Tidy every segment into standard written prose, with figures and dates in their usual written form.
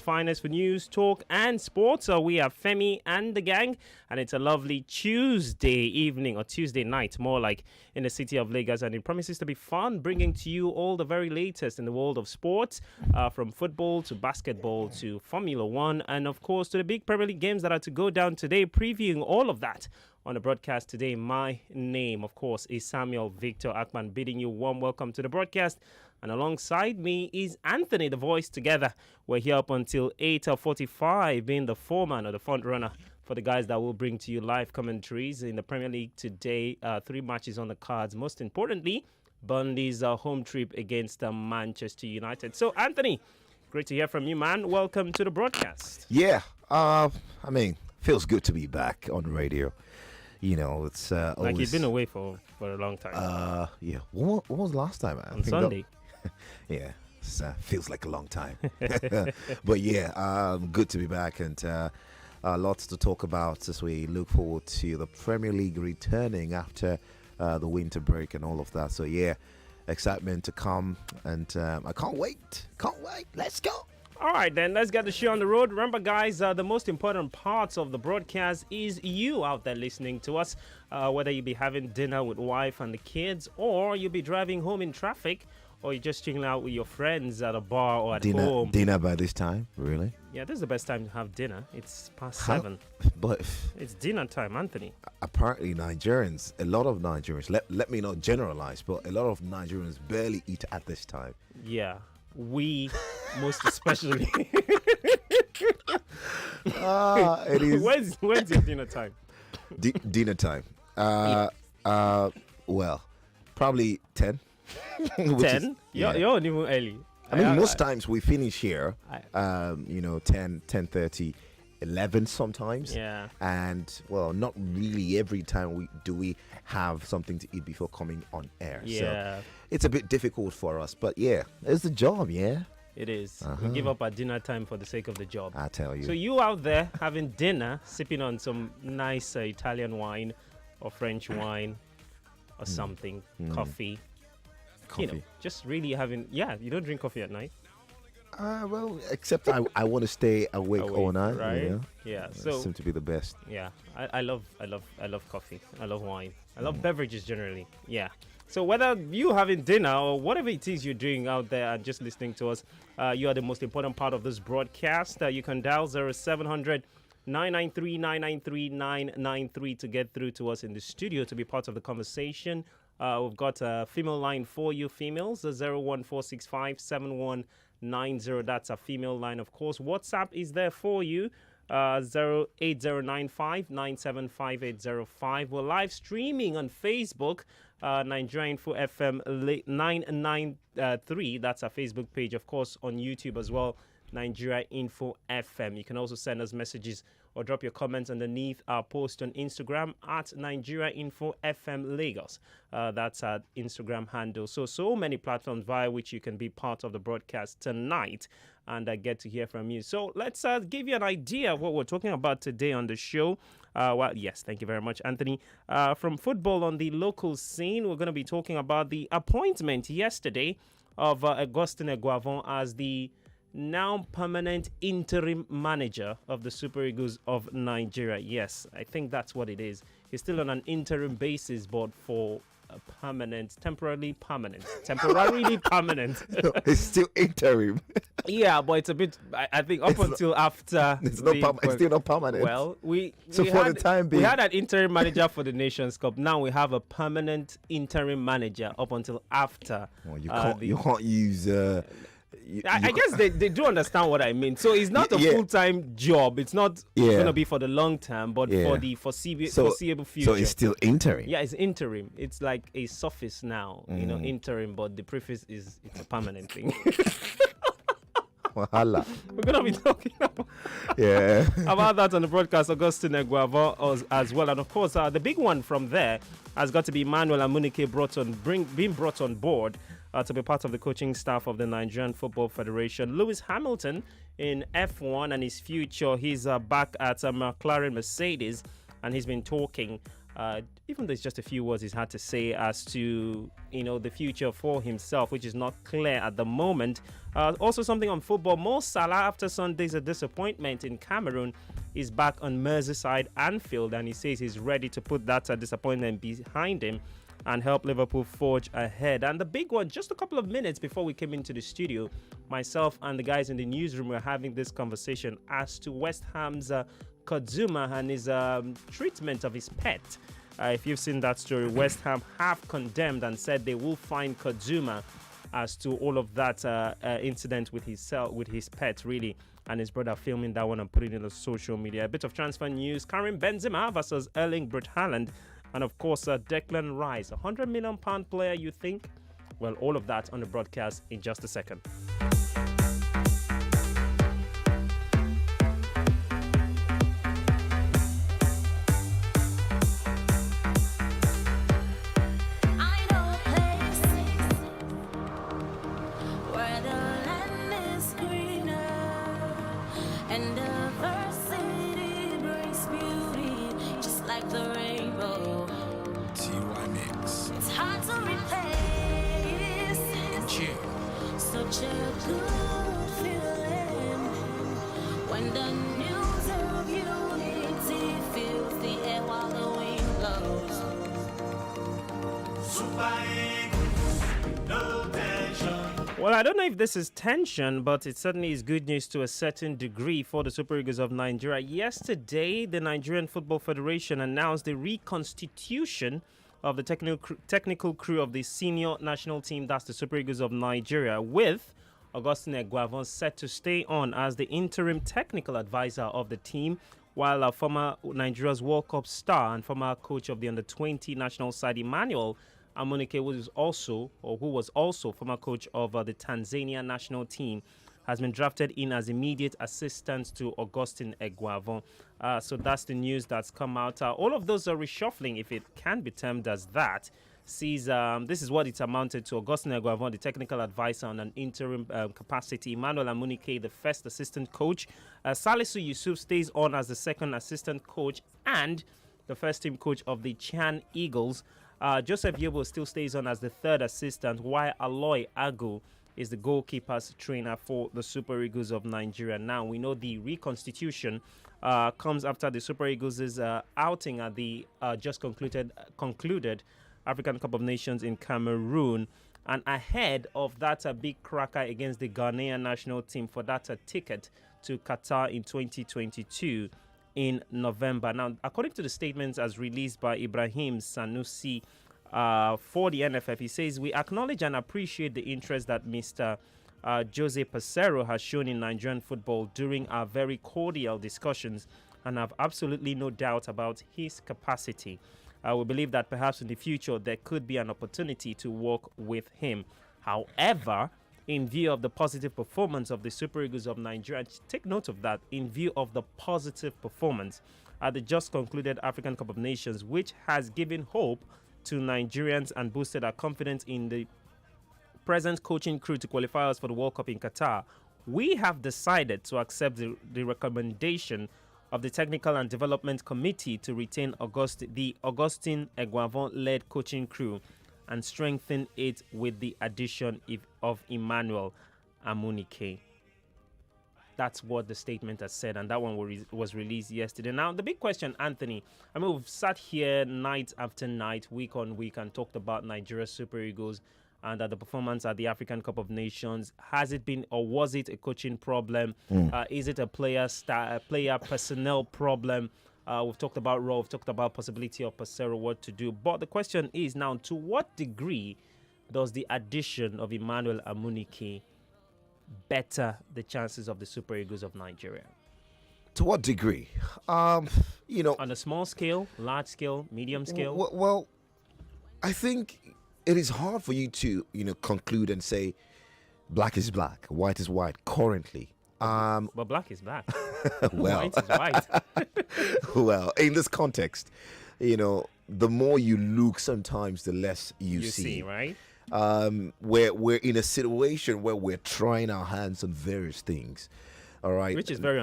finest for news, talk, and sports. We are Femi and the Gang, and it's a lovely Tuesday evening or Tuesday night, more like in the city of Lagos, and it promises to be fun, bringing to you all the very latest in the world of sports, from football to basketball to Formula One, and of course to the big Premier League games that are to go down today. Previewing all of that on the broadcast today. My name, of course, is Samuel Victor Akman, bidding you warm welcome to the broadcast. And alongside me is Anthony, the voice. Together, we're here up until 8:45, being the foreman or the front runner for the guys that will bring to you live commentaries in the Premier League today. 3 matches on the cards. Most importantly, Burnley's home trip against Manchester United. So, Anthony, great to hear from you, man. Welcome to the broadcast. Yeah, feels good to be back on radio. You know, it's always... Like you've been away for a long time. Yeah. What was the last time? On Sunday. Yeah, feels like a long time. But yeah, good to be back, and lots to talk about as we look forward to the Premier League returning after the winter break and all of that. So yeah, excitement to come, and I can't wait. Let's go. All right, then, let's get the show on the road. Remember, guys, the most important parts of the broadcast is you out there listening to us, whether you be having dinner with wife and the kids, or you'll be driving home in traffic, or you're just chilling out with your friends at a bar or at home. Dinner by this time, really? Yeah, this is the best time to have dinner. It's past 7. But it's dinner time, Anthony. Apparently, Nigerians, a lot of Nigerians, let me not generalize, but a lot of Nigerians barely eat at this time. Yeah, we most especially. It is. When's your dinner time? Dinner time. Well, probably 10. 10? You're not even early. I mean, most times we finish here, 10, 10:30, 11 sometimes. Yeah. And, well, not really every time we have something to eat before coming on air. Yeah. So it's a bit difficult for us. But, yeah, it's the job, yeah? It is. We give up our dinner time for the sake of the job. I tell you. So you out there having dinner, sipping on some nice Italian wine or French wine or something, coffee. You know, just really having... Yeah, you don't drink coffee at night? Well, except I want to stay awake all night. Right? You know? Yeah. So seem to be the best. Yeah. I love coffee. I love wine. I love beverages generally. Yeah. So whether you having dinner or whatever it is you're doing out there and just listening to us, you are the most important part of this broadcast. You can dial 0700 993 993 993 to get through to us in the studio to be part of the conversation. We've got a female line for you females, 01465 7190. That's a female line, of course. WhatsApp is there for you, 08095 975805. We're live streaming on Facebook, Nigeria Info FM 993. That's our Facebook page, of course, on YouTube as well, Nigeria Info FM. You can also send us messages or drop your comments underneath our post on Instagram at Nigeria Info FM Lagos. That's our Instagram handle. So many platforms via which you can be part of the broadcast tonight and get to hear from you. So let's give you an idea of what we're talking about today on the show. Well, yes, thank you very much, Anthony. From football on the local scene, we're going to be talking about the appointment yesterday of Augustin Eguavon as the now permanent interim manager of the Super Eagles of Nigeria. Yes, I think that's what it is. He's still on an interim basis, but for a temporarily permanent. No, it's still interim. Yeah, but it's a bit, I think, until after. It's still not permanent. Well, for the time being, we had an interim manager for the Nations Cup. Now we have a permanent interim manager up until after. Well, you can't use. I guess they do understand what I mean. So it's not a full-time job. It's not going to be for the long term, but for the foreseeable future. So it's still interim. Yeah, it's interim. It's like a suffix now, interim, but the prefix it's a permanent thing. Wahala. We're going to be talking about that on the broadcast, Augustin Eguavon as well. And of course, the big one from there has got to be Emmanuel Amuneke being brought on board to be part of the coaching staff of the Nigerian Football Federation. Lewis Hamilton in F1 and his future. He's back at McLaren Mercedes, and he's been talking Even though it's just a few words he's had to say as to, the future for himself, which is not clear at the moment. Also something on football, Mo Salah, after Sunday's disappointment in Cameroon, is back on Merseyside Anfield, and he says he's ready to put that disappointment behind him and help Liverpool forge ahead. And the big one, just a couple of minutes before we came into the studio, myself and the guys in the newsroom were having this conversation as to West Ham's Zouma and his treatment of his pet. If you've seen that story, West Ham have condemned and said they will fine Zouma as to all of that incident with his pet, really, and his brother filming that one and putting it on social media. A bit of transfer news: Karim Benzema versus Erling Braut Haaland, and of course Declan Rice, £100 million player, you think? Well, all of that on the broadcast in just a second. Well, I don't know if this is tension, but it certainly is good news to a certain degree for the Super Eagles of Nigeria. Yesterday, the Nigerian Football Federation announced the reconstitution of the technical crew of the senior national team, that's the Super Eagles of Nigeria, with Augustine Eguavon set to stay on as the interim technical advisor of the team, while former Nigeria's World Cup star and former coach of the under-20 national side, Emmanuel Amuneke, who was also former coach of the Tanzania national team, has been drafted in as immediate assistant to Augustine Eguavon. So that's the news that's come out. All of those are reshuffling, if it can be termed as that. This is what it's amounted to: Augustine Eguavon, the technical advisor on an interim capacity; Emmanuel Amuneke, the first assistant coach; Salisu Yusuf stays on as the second assistant coach and the first team coach of the Chan Eagles. Joseph Yobo still stays on as the third assistant, while Aloy Agu is the goalkeepers trainer for the Super Eagles of Nigeria. Now, we know the reconstitution comes after the Super Eagles' outing at the just concluded African Cup of Nations in Cameroon, and ahead of that big cracker against the Ghanaian national team for that ticket to Qatar in 2022 in November. Now, according to the statements as released by Ibrahim Sanusi for the NFF, he says, "We acknowledge and appreciate the interest that Mr. Jose Pesero has shown in Nigerian football during our very cordial discussions and have absolutely no doubt about his capacity. We believe that perhaps in the future there could be an opportunity to work with him. However, in view of the positive performance of the Super Eagles of Nigeria," take note of that, in view of the positive performance at the just concluded African Cup of Nations, which has given hope to Nigerians and boosted our confidence in the present coaching crew to qualify us for the World Cup in Qatar, we have decided to accept the recommendation of the Technical and Development Committee to retain the Augustine Eguavon-led coaching crew and strengthen it with the addition of Emmanuel Amuneke. That's what the statement has said, and that one was released yesterday. Now, the big question, Anthony, I mean, we've sat here night after night, week on week, and talked about Nigeria's Super Eagles and the performance at the African Cup of Nations. Has it been, or was it, a coaching problem? Is it a player personnel problem? We've talked about Raw, we've talked about possibility of Pesero, what to do. But the question is now, to what degree does the addition of Emmanuel Amuneke better the chances of the Super Eagles of Nigeria? To what degree? On a small scale, large scale, medium scale? Well, I think it is hard for you to, conclude and say black is black, white is white currently. But black is black. Well, white is white. Well, in this context, the more you look, sometimes the less you see, right? We're in a situation where we're trying our hands on various things, all right? Which is very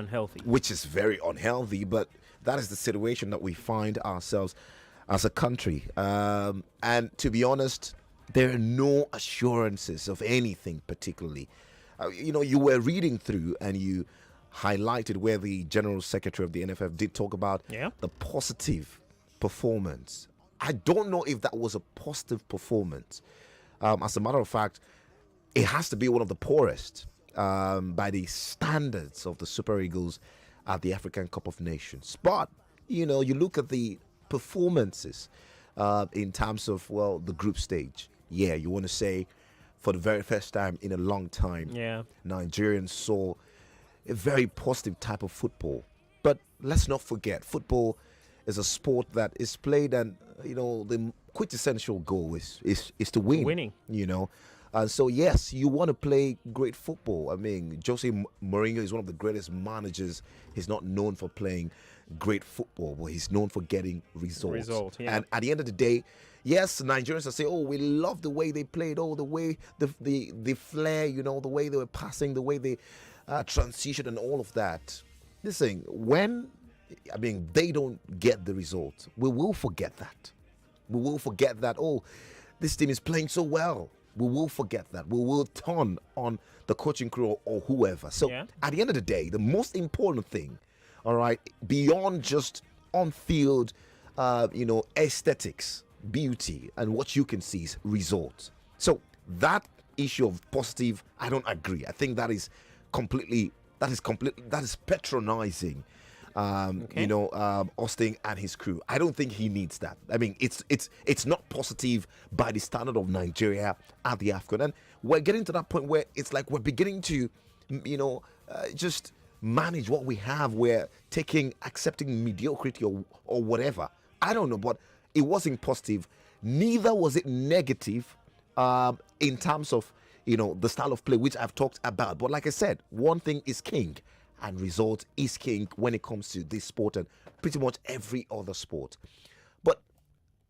unhealthy. But that is the situation that we find ourselves. as a country. And to be honest, there are no assurances of anything particularly. You were reading through and you highlighted where the General Secretary of the NFF did talk about Yeah. the positive performance. I don't know if that was a positive performance. As a matter of fact, it has to be one of the poorest by the standards of the Super Eagles at the African Cup of Nations. But, you look at the performances in terms of, well, the group stage. Yeah, you want to say for the very first time in a long time, Yeah. Nigerians saw a very positive type of football. But let's not forget, football is a sport that is played, and the quintessential goal is to win. Winning. And so yes, you want to play great football. I mean, Mourinho is one of the greatest managers. He's not known for playing great football, but he's known for getting results. Yeah. And at the end of the day, yes, Nigerians are saying, "Oh, we love the way they played. Oh, the way the flair, the way they were passing, the way they transitioned, and all of that." Listen, they don't get the result, we will forget that. We will forget that. Oh, this team is playing so well. We will forget that. We will turn on the coaching crew or whoever. So at the end of the day, the most important thing, all right, beyond just on-field, aesthetics, beauty, and what you can see is results. So that issue of positive, I don't agree. I think that is patronizing. Austin and his crew. I don't think he needs that. I mean, it's not positive by the standard of Nigeria at the AFCON, and we're getting to that point where it's like we're beginning to, just manage what we have. We're accepting mediocrity or whatever. I don't know, but it wasn't positive. Neither was it negative in terms of the style of play, which I've talked about. But like I said, one thing is king, and result is king when it comes to this sport and pretty much every other sport. But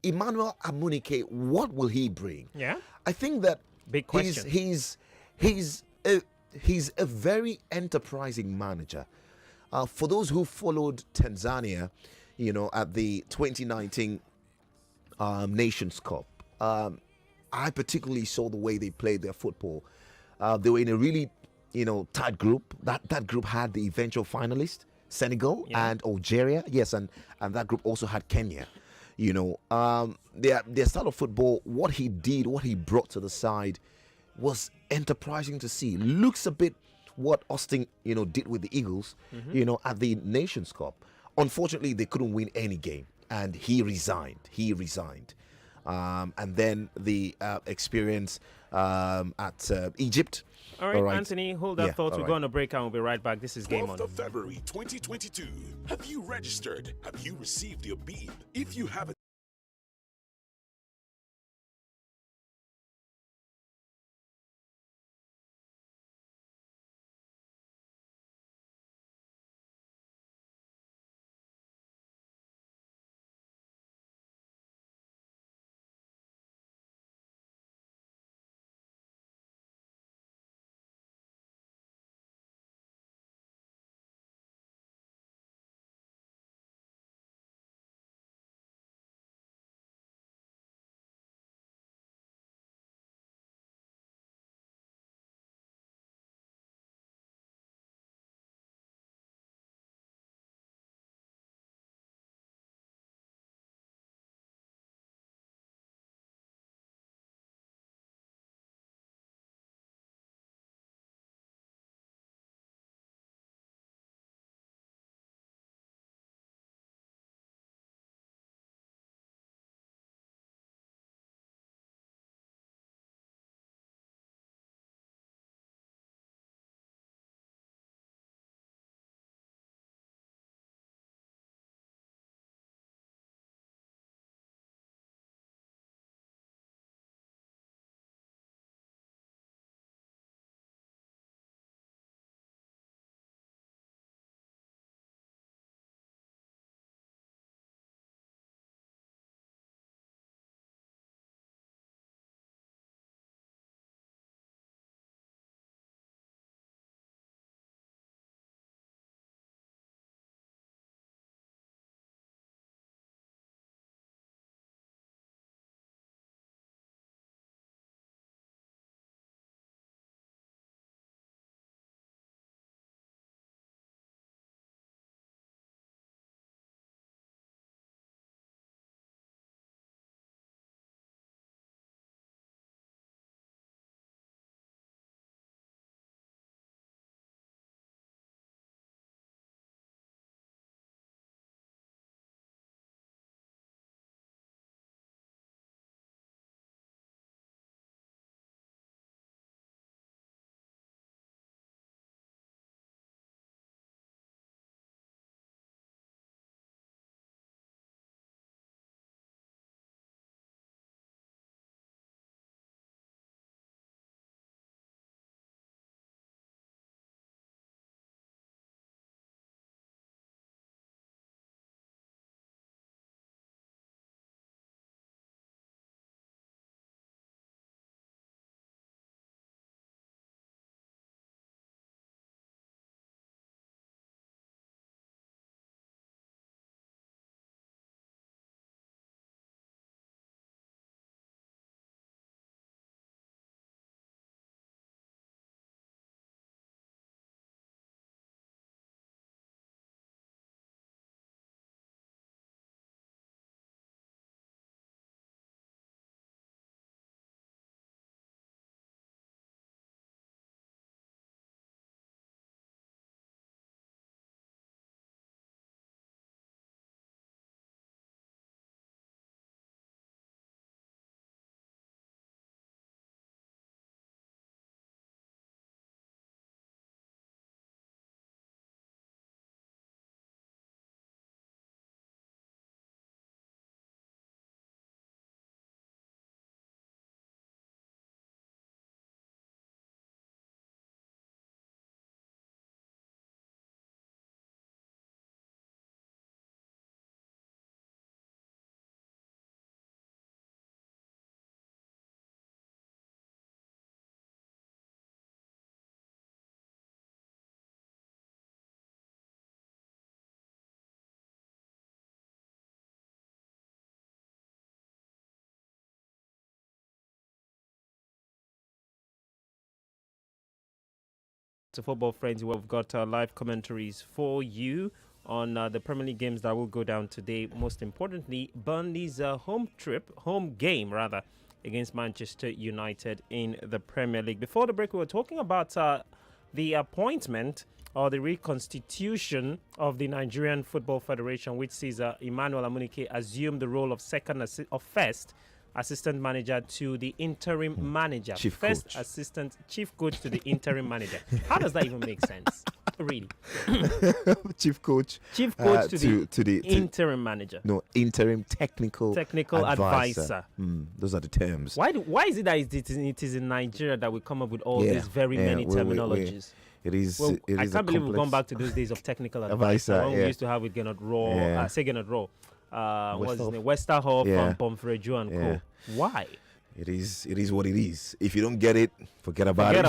Emmanuel Amuneke, what will he bring? Yeah. I think that Big question. He's a very enterprising manager. For those who followed Tanzania, at the 2019 Nations Cup, I particularly saw the way they played their football. They were in a really tight group. That group had the eventual finalist, Senegal and Algeria. Yes, and that group also had Kenya. Their style of football, what he brought to the side was enterprising to see. Looks a bit what Austin, did with the Eagles, at the Nations Cup. Unfortunately, they couldn't win any game, and he resigned. And then the experience at Egypt. All right, Anthony, hold that thought. We're right. going to break and we'll be right back. This is Game On. 12th of February 2022. Have you registered? Have you received your bean? If you haven't, Football Frenzy, where we've got live commentaries for you on the Premier League games that will go down today. Most importantly, Burnley's home game against Manchester United in the Premier League. Before the break, we were talking about the appointment or the reconstitution of the Nigerian Football Federation, which sees Emmanuel Amuneke assume the role of first assistant manager to the interim manager. First assistant chief coach to the interim manager. How does that even make sense? Really? Chief coach to the interim manager. No, interim technical advisor. Those are the terms. Why is it that it is in Nigeria that we come up with all these many terminologies? It is. I can't believe we've gone back to those days of technical advisor. We used to have with Gennard Raw, what's his name? Westerhoff and Pomfrejo and Co. Why? It is what it is. If you don't get it, forget about it.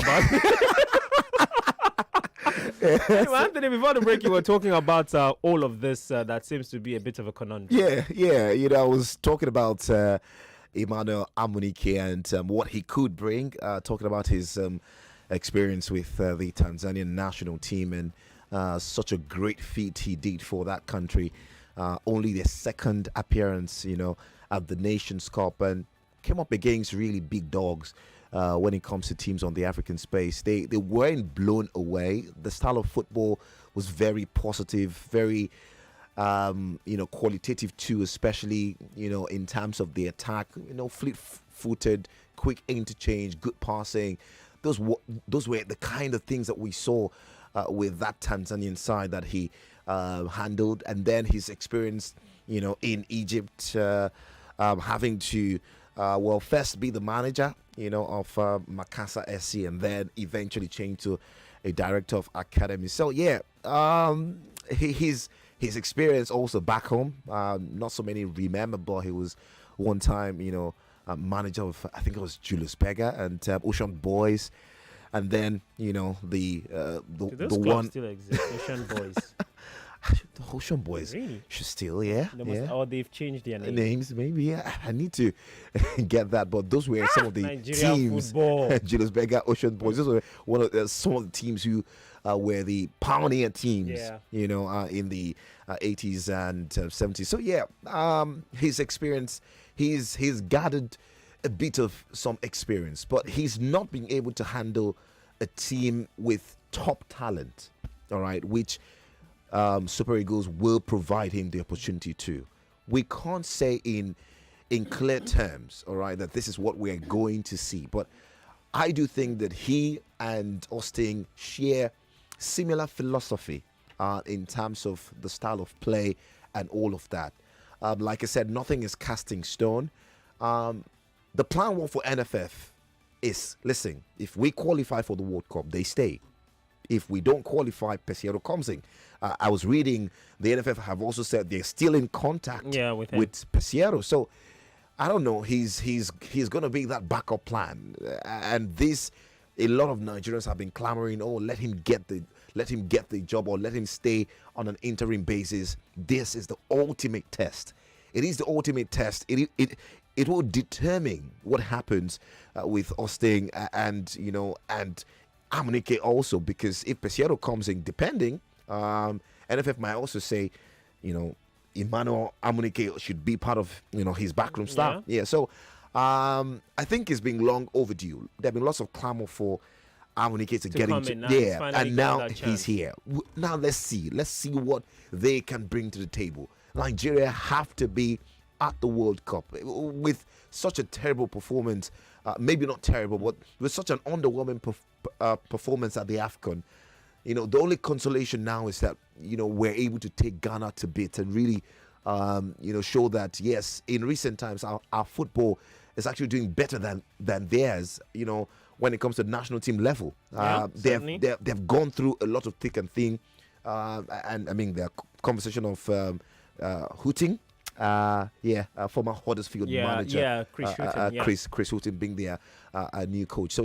Anyway, Anthony, before the break, you were talking about all of this that seems to be a bit of a conundrum. Yeah. I was talking about Emmanuel Amuneke and what he could bring. Talking about his experience with the Tanzanian national team and such a great feat he did for that country. Only their second appearance, at the Nations Cup, and came up against really big dogs when it comes to teams on the African space. They weren't blown away. The style of football was very positive, very qualitative too, especially in terms of the attack. Fleet-footed, quick interchange, good passing. Those were the kind of things that we saw with that Tanzanian side that he handled, and then his experience, in Egypt, having to first be the manager, of Makassar SC, and then eventually change to a director of academy. So his experience also back home, not so many remember, but he was one time, manager of, I think it was Julius Berger and Ocean Boys, and then the one still exist, Ocean Boys. The Ocean Boys really? Should still, or they've changed their names. Maybe, I need to get that. But those were some of the Nigeria teams. Julius Berger, Ocean Boys. Those were some of the teams who were the pioneer teams. In the 80s and 70s. So his experience, he's gathered a bit of some experience, but he's not been able to handle a team with top talent. All right, which Super Eagles will provide him the opportunity to. We can't say in clear terms, all right, that this is what we are going to see. But I do think that he and Austin share similar philosophy in terms of the style of play and all of that. Like I said, nothing is cast in stone. The plan one for NFF is, listen, if we qualify for the World Cup, they stay. If we don't qualify, Pesero comes in. I was reading the NFF have also said they're still in contact with Pesero. So I don't know. He's going to be that backup plan. And a lot of Nigerians have been clamoring, let him get the job or let him stay on an interim basis. This is the ultimate test. It is the ultimate test. It will determine what happens with Austin and Amuneke also, because if Pesero comes in, depending, NFF might also say, Emmanuel Amuneke should be part of, his backroom staff. Yeah. So I think it's been long overdue. There have been lots of clamor for Amuneke to get into. And now he's here. Now let's see what they can bring to the table. Nigeria have to be at the World Cup with such a terrible performance. Maybe not terrible, but with such an underwhelming performance at the AFCON. The only consolation now is that, we're able to take Ghana to bits and really, show that, yes, in recent times, our football is actually doing better than theirs, when it comes to national team level. They've gone through a lot of thick and thin. And I mean, the conversation of Hooting. Former Huddersfield manager. Chris Hooting. Chris Hooting being their new coach. So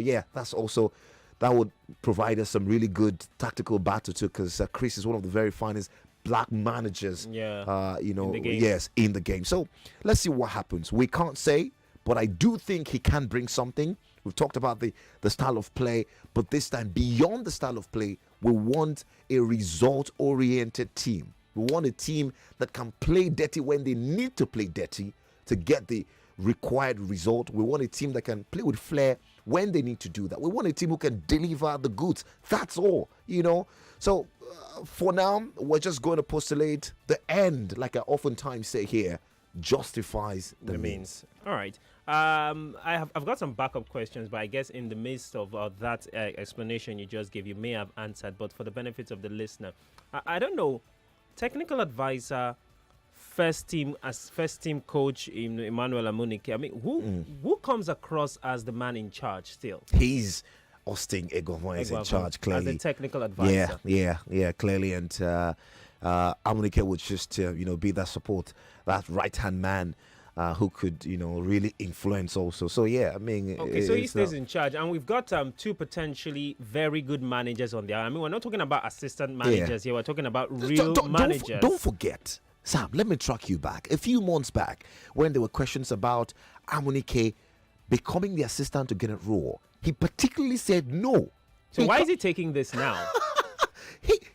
that would provide us some really good tactical battle too, because Chris is one of the very finest black managers. In the game. So let's see what happens. We can't say, but I do think he can bring something We've talked about the style of play, but this time, beyond the style of play, we want a result-oriented team. We want a team that can play dirty when they need to play dirty to get the required result. We want a team that can play with flair when they need to do that. We want a team who can deliver the goods. That's all, So for now, we're just going to postulate the end, like I oftentimes say here, justifies the means. All right. I've got some backup questions, but I guess in the midst of that explanation you just gave, you may have answered. But for the benefit of the listener, I don't know. Technical advisor, first team coach in Emmanuel Amuneke. I mean, who comes across as the man in charge still? He's Austin Egovon is in charge, clearly. As the technical advisor. Yeah, clearly. And Amuneke would just, be that support, that right-hand man who could, really influence also. So, yeah, I mean... Okay, so he stays in charge. And we've got two potentially very good managers on there. I mean, we're not talking about assistant managers here. We're talking about real managers. Don't forget, Sam, let me track you back. A few months back, when there were questions about Amuneke becoming the assistant to Gennett Roar, he particularly said no. So why is he taking this now?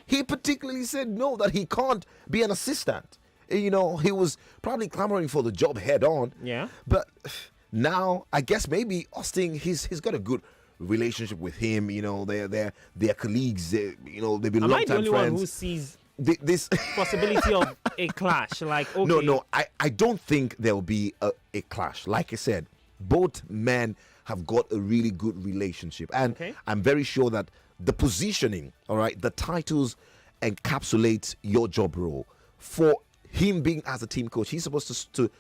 He particularly said no, that he can't be an assistant. He was probably clamoring for the job head on. Yeah. But now, I guess maybe Austin, he's got a good relationship with him. They're colleagues. They've been long-time friends. Am I the only one who sees this possibility of a clash? Like, okay. No, I don't think there'll be a clash. Like I said, both men have got a really good relationship. And I'm very sure that the positioning, all right, the titles encapsulate your job role. For him being as a team coach, he's supposed to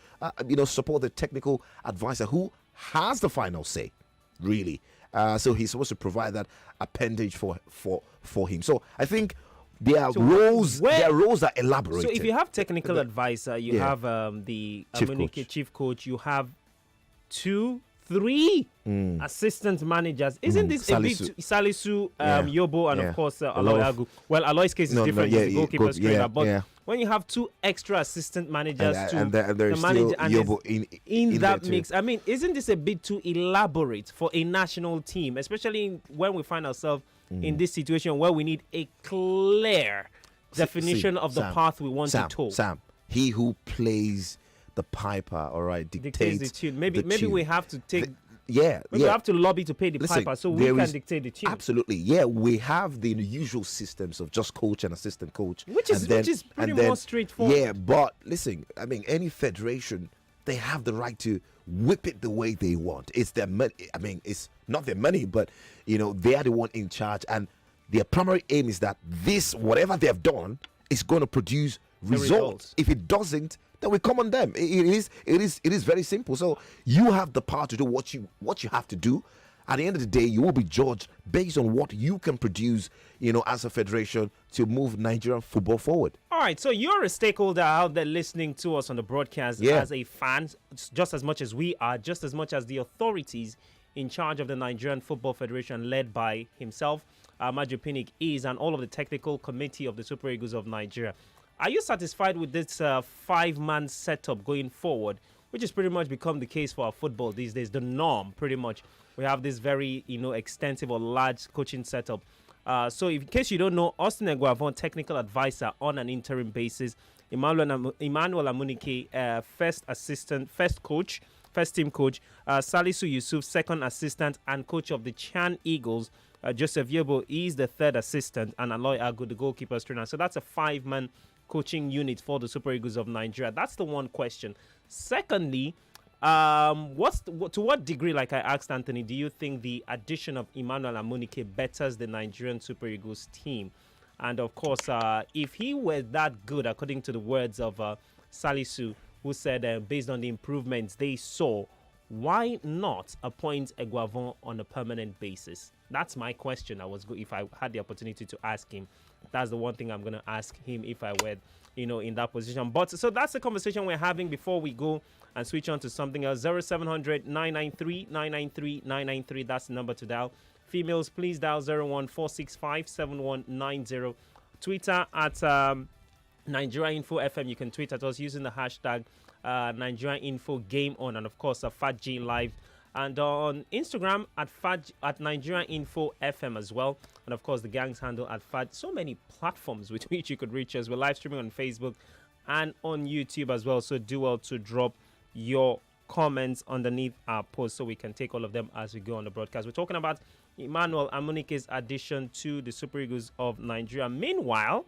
support the technical advisor who has the final say, really. So he's supposed to provide that appendage for him. So I think their roles are elaborated. So if you have technical advisor, you have the chief coach, you have 2-3 assistant managers. Isn't this Salisu. a bit Salisu, Yobo, and of course Aloy Agu? Well, Aloy's case is different. He's a goalkeeper trainer, but when you have 2 extra assistant managers and there's the manager still Yobo in that mix, I mean, isn't this a bit too elaborate for a national team, especially when we find ourselves in this situation where we need a clear definition of the path we want to tow? Sam, he who plays the piper, all right, dictates the tune. Maybe we have to take. We have to lobby to pay the piper so we can dictate the tune. Absolutely, yeah. We have the usual systems of just coach and assistant coach, which is pretty more straightforward. Yeah, but listen, I mean, any federation, they have the right to whip it the way they want. It's their money. I mean, it's not their money, but they are the one in charge, and their primary aim is that this, whatever they have done, is going to produce results. If it doesn't, then we come on them. It is very simple. So you have the power to do what you have to do. At the end of the day, you will be judged based on what you can produce, as a federation to move Nigerian football forward. All right, so you're a stakeholder out there listening to us on the broadcast as a fan, just as much as we are, just as much as the authorities in charge of the Nigerian Football Federation, led by himself, Maju Pinnick, is, and all of the technical committee of the Super Eagles of Nigeria. Are you satisfied with this 5-man setup going forward, which has pretty much become the case for our football these days, the norm pretty much? We have this very, extensive or large coaching setup. So in case you don't know, Austin Eguavon, technical advisor on an interim basis, Emmanuel Amuneke, first team coach, Salisu Yusuf, second assistant and coach of the Chan Eagles. Joseph Yobo is the third assistant, and Aloy Agu, the goalkeeper's trainer. So that's a 5-man coaching unit for the Super Eagles of Nigeria. That's the one question. Secondly, to what degree, like I asked Anthony, do you think the addition of Emmanuel Amuneke betters the Nigerian Super Eagles team? And of course, if he were that good, according to the words of Salisu, who said based on the improvements they saw, why not appoint Eguavon on a permanent basis? That's my question. If I had the opportunity to ask him, that's the one thing I'm going to ask him if I were, in that position. But so that's the conversation we're having before we go and switch on to something else. 0700 993 993 993. That's the number to dial. Females, please dial 01465 7190. Twitter at Nigeria Info FM. You can tweet at us using the hashtag Nigeria Info Game On, and of course Fatg Live And on Instagram at Nigerian Info FM as well. And of course, the gang's handle at Fatg. So many platforms with which you could reach us. We're live streaming on Facebook and on YouTube as well. So do well to drop your comments underneath our post so we can take all of them as we go on the broadcast. We're talking about Emmanuel Amuneke's addition to the Super Eagles of Nigeria. Meanwhile,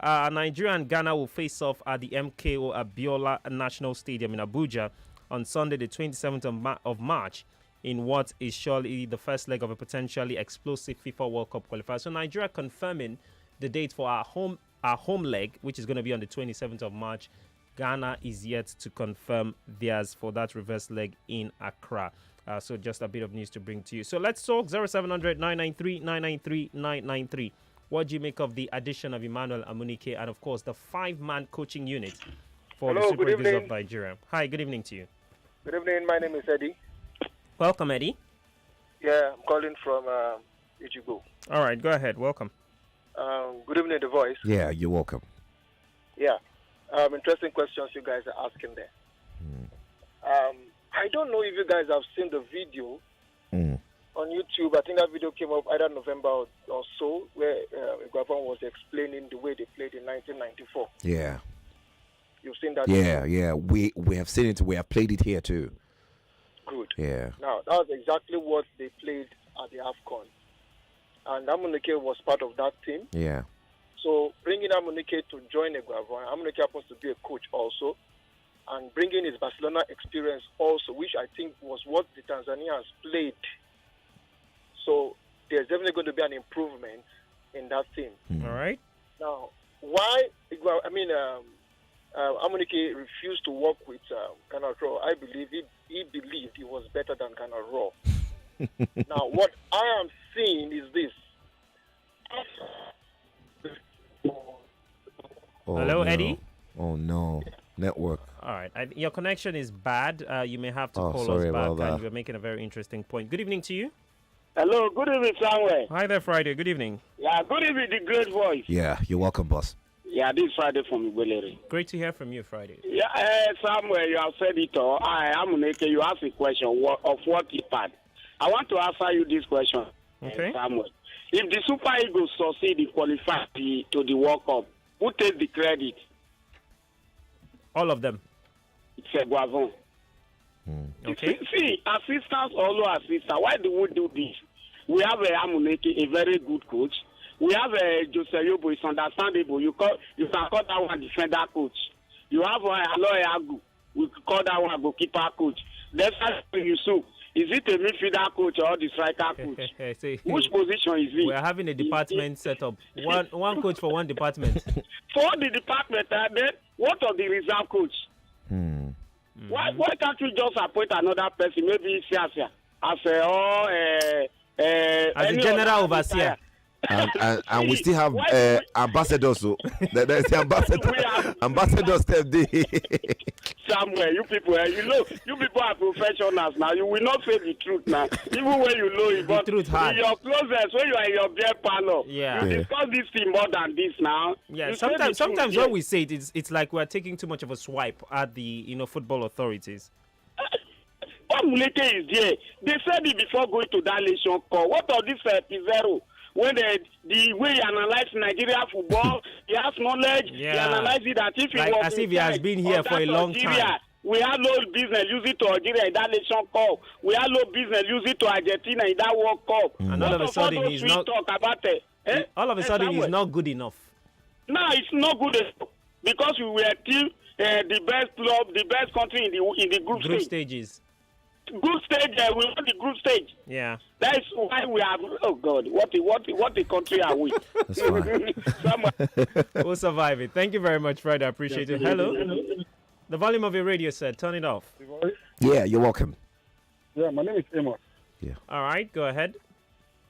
Nigeria and Ghana will face off at the MKO Abiola National Stadium in Abuja on Sunday, the 27th of March, in what is surely the first leg of a potentially explosive FIFA World Cup qualifier. So Nigeria confirming the date for our home leg, which is going to be on the 27th of March. Ghana is yet to confirm theirs for that reverse leg in Accra. So just a bit of news to bring to you. So let's talk 0700 993 993 993. What do you make of the addition of Emmanuel Amuneke and, of course, the 5-man coaching unit for the Super Eagles of Nigeria? Hi, good evening to you. Good evening. My name is Eddie. Welcome, Eddie. Yeah, I'm calling from Ichigo. All right, go ahead. Welcome. Good evening, The Voice. Yeah, you're welcome. Yeah. Interesting questions you guys are asking there. I don't know if you guys have seen the video on YouTube. I think that video came up either November or so, where Guavon was explaining the way they played in 1994. Yeah. You've seen that? Yeah. We have seen it. We have played it here too. Good. Yeah. Now, that was exactly what they played at the AFCON. And Amuneke was part of that team. Yeah. So bringing Amuneke to join Guavon, Amuneke happens to be a coach also, and bringing his Barcelona experience also, which I think was what the Tanzanians played. So there's definitely going to be an improvement in that team. All right. Now, why? Amuneke refused to work with Ghana Raw. I believe he believed he was better than Ghana Raw. Now, what I am seeing is this. Hello, no. Eddie? Oh, no. Network. All right. Your connection is bad. You may have to call sorry us back. about that. And you're making a very interesting point. Good evening to you. Hello, good evening, Samuel. Hi there, Friday. Good evening. Yeah, good evening, the great voice. Yeah, you're welcome, boss. Yeah, this is Friday from Igweleri. Great to hear from you, Friday. Yeah, Samuel, you have said it all. Amuneke, you asked a question of what he had. I want to answer you this question, Okay. Samuel. If the Super Eagles succeed in qualifying to the World Cup, who takes the credit? All of them. It's a Guavon. Okay. See, assistants, all assistants. Why do we do this? We have Amuneke, a very good coach. We have Jose Yobo. It's understandable. You can call that one defender coach. You have Aloy Agu. We call that one goalkeeper coach. Then Yusuf. Is it a midfielder coach or the striker coach? See, Which position is he? we're having a department set up. One coach for one department. For the department, and then what of the reserve coach? Why can't we just appoint another person, maybe Siasia, as a general overseer? And we still have ambassadors. So there's the ambassadors. Somewhere, you people are professionals now. You will not say the truth now, even when you know it. But truth hard. In your closet, when you are in your beer parlor, Yeah. you discuss this thing more than this now. Yeah, You say the sometimes truth, when we say it, it's like we're taking too much of a swipe at the football authorities. Amuneke is there. They said it before going to that nation call. What of this Pizarro? When the way he analyzes Nigeria football, he has knowledge. Yeah. He analyzes it that if he Like was as if he has been here for a long time. We have no business using to Algeria in that nation cup. We have no business using to Argentina in that World Cup. And all of a sudden he's not. Talk about it. All of a sudden he's not good enough. No, it's not good enough because we were still the best club, the best country in the group Group stage. stages. Group stage, we won the group stage. Yeah. That is why we have. Oh God, what a country are we? That's fine. We'll survive it. Thank you very much, Fred. I appreciate it. Hello. The volume of your radio set. Turn it off. Yeah, you're welcome. Yeah, my name is Amos. All right, go ahead.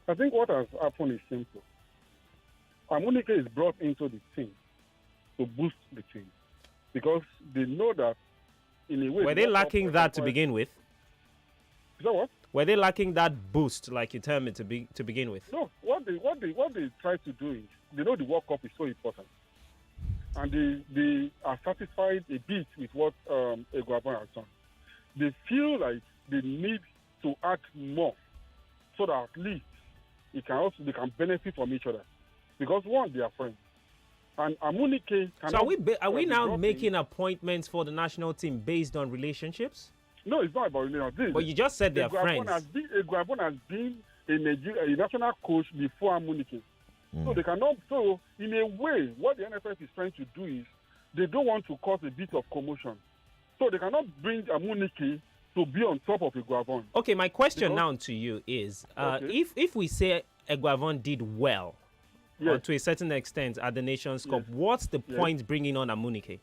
I think what has happened is simple. Amuneke is brought into the team to boost the team because they know that in a way. Were they lacking that to begin with? Is that what? Were they lacking that boost, like you termed it, to begin with? No. What they try to do is they know the World Cup is so important, and they are satisfied a bit with what Guavon has done. They feel like they need to act more, so that at least they can benefit from each other, because one, they are friends. And Amuneke cannot. So are we now dropping. making appointments for the national team based on relationships? No, it's not about relationship. But you just said they are friends. Eguavon has been a national coach before Amuneke. So they cannot. So in a way, what the NFF is trying to do is they don't want to cause a bit of commotion. So they cannot bring Amuneke to be on top of Eguavon. Okay, my question now to you is, if we say Eguavon did well, or to a certain extent at the Nations Cup, what's the point bringing on Amuneke?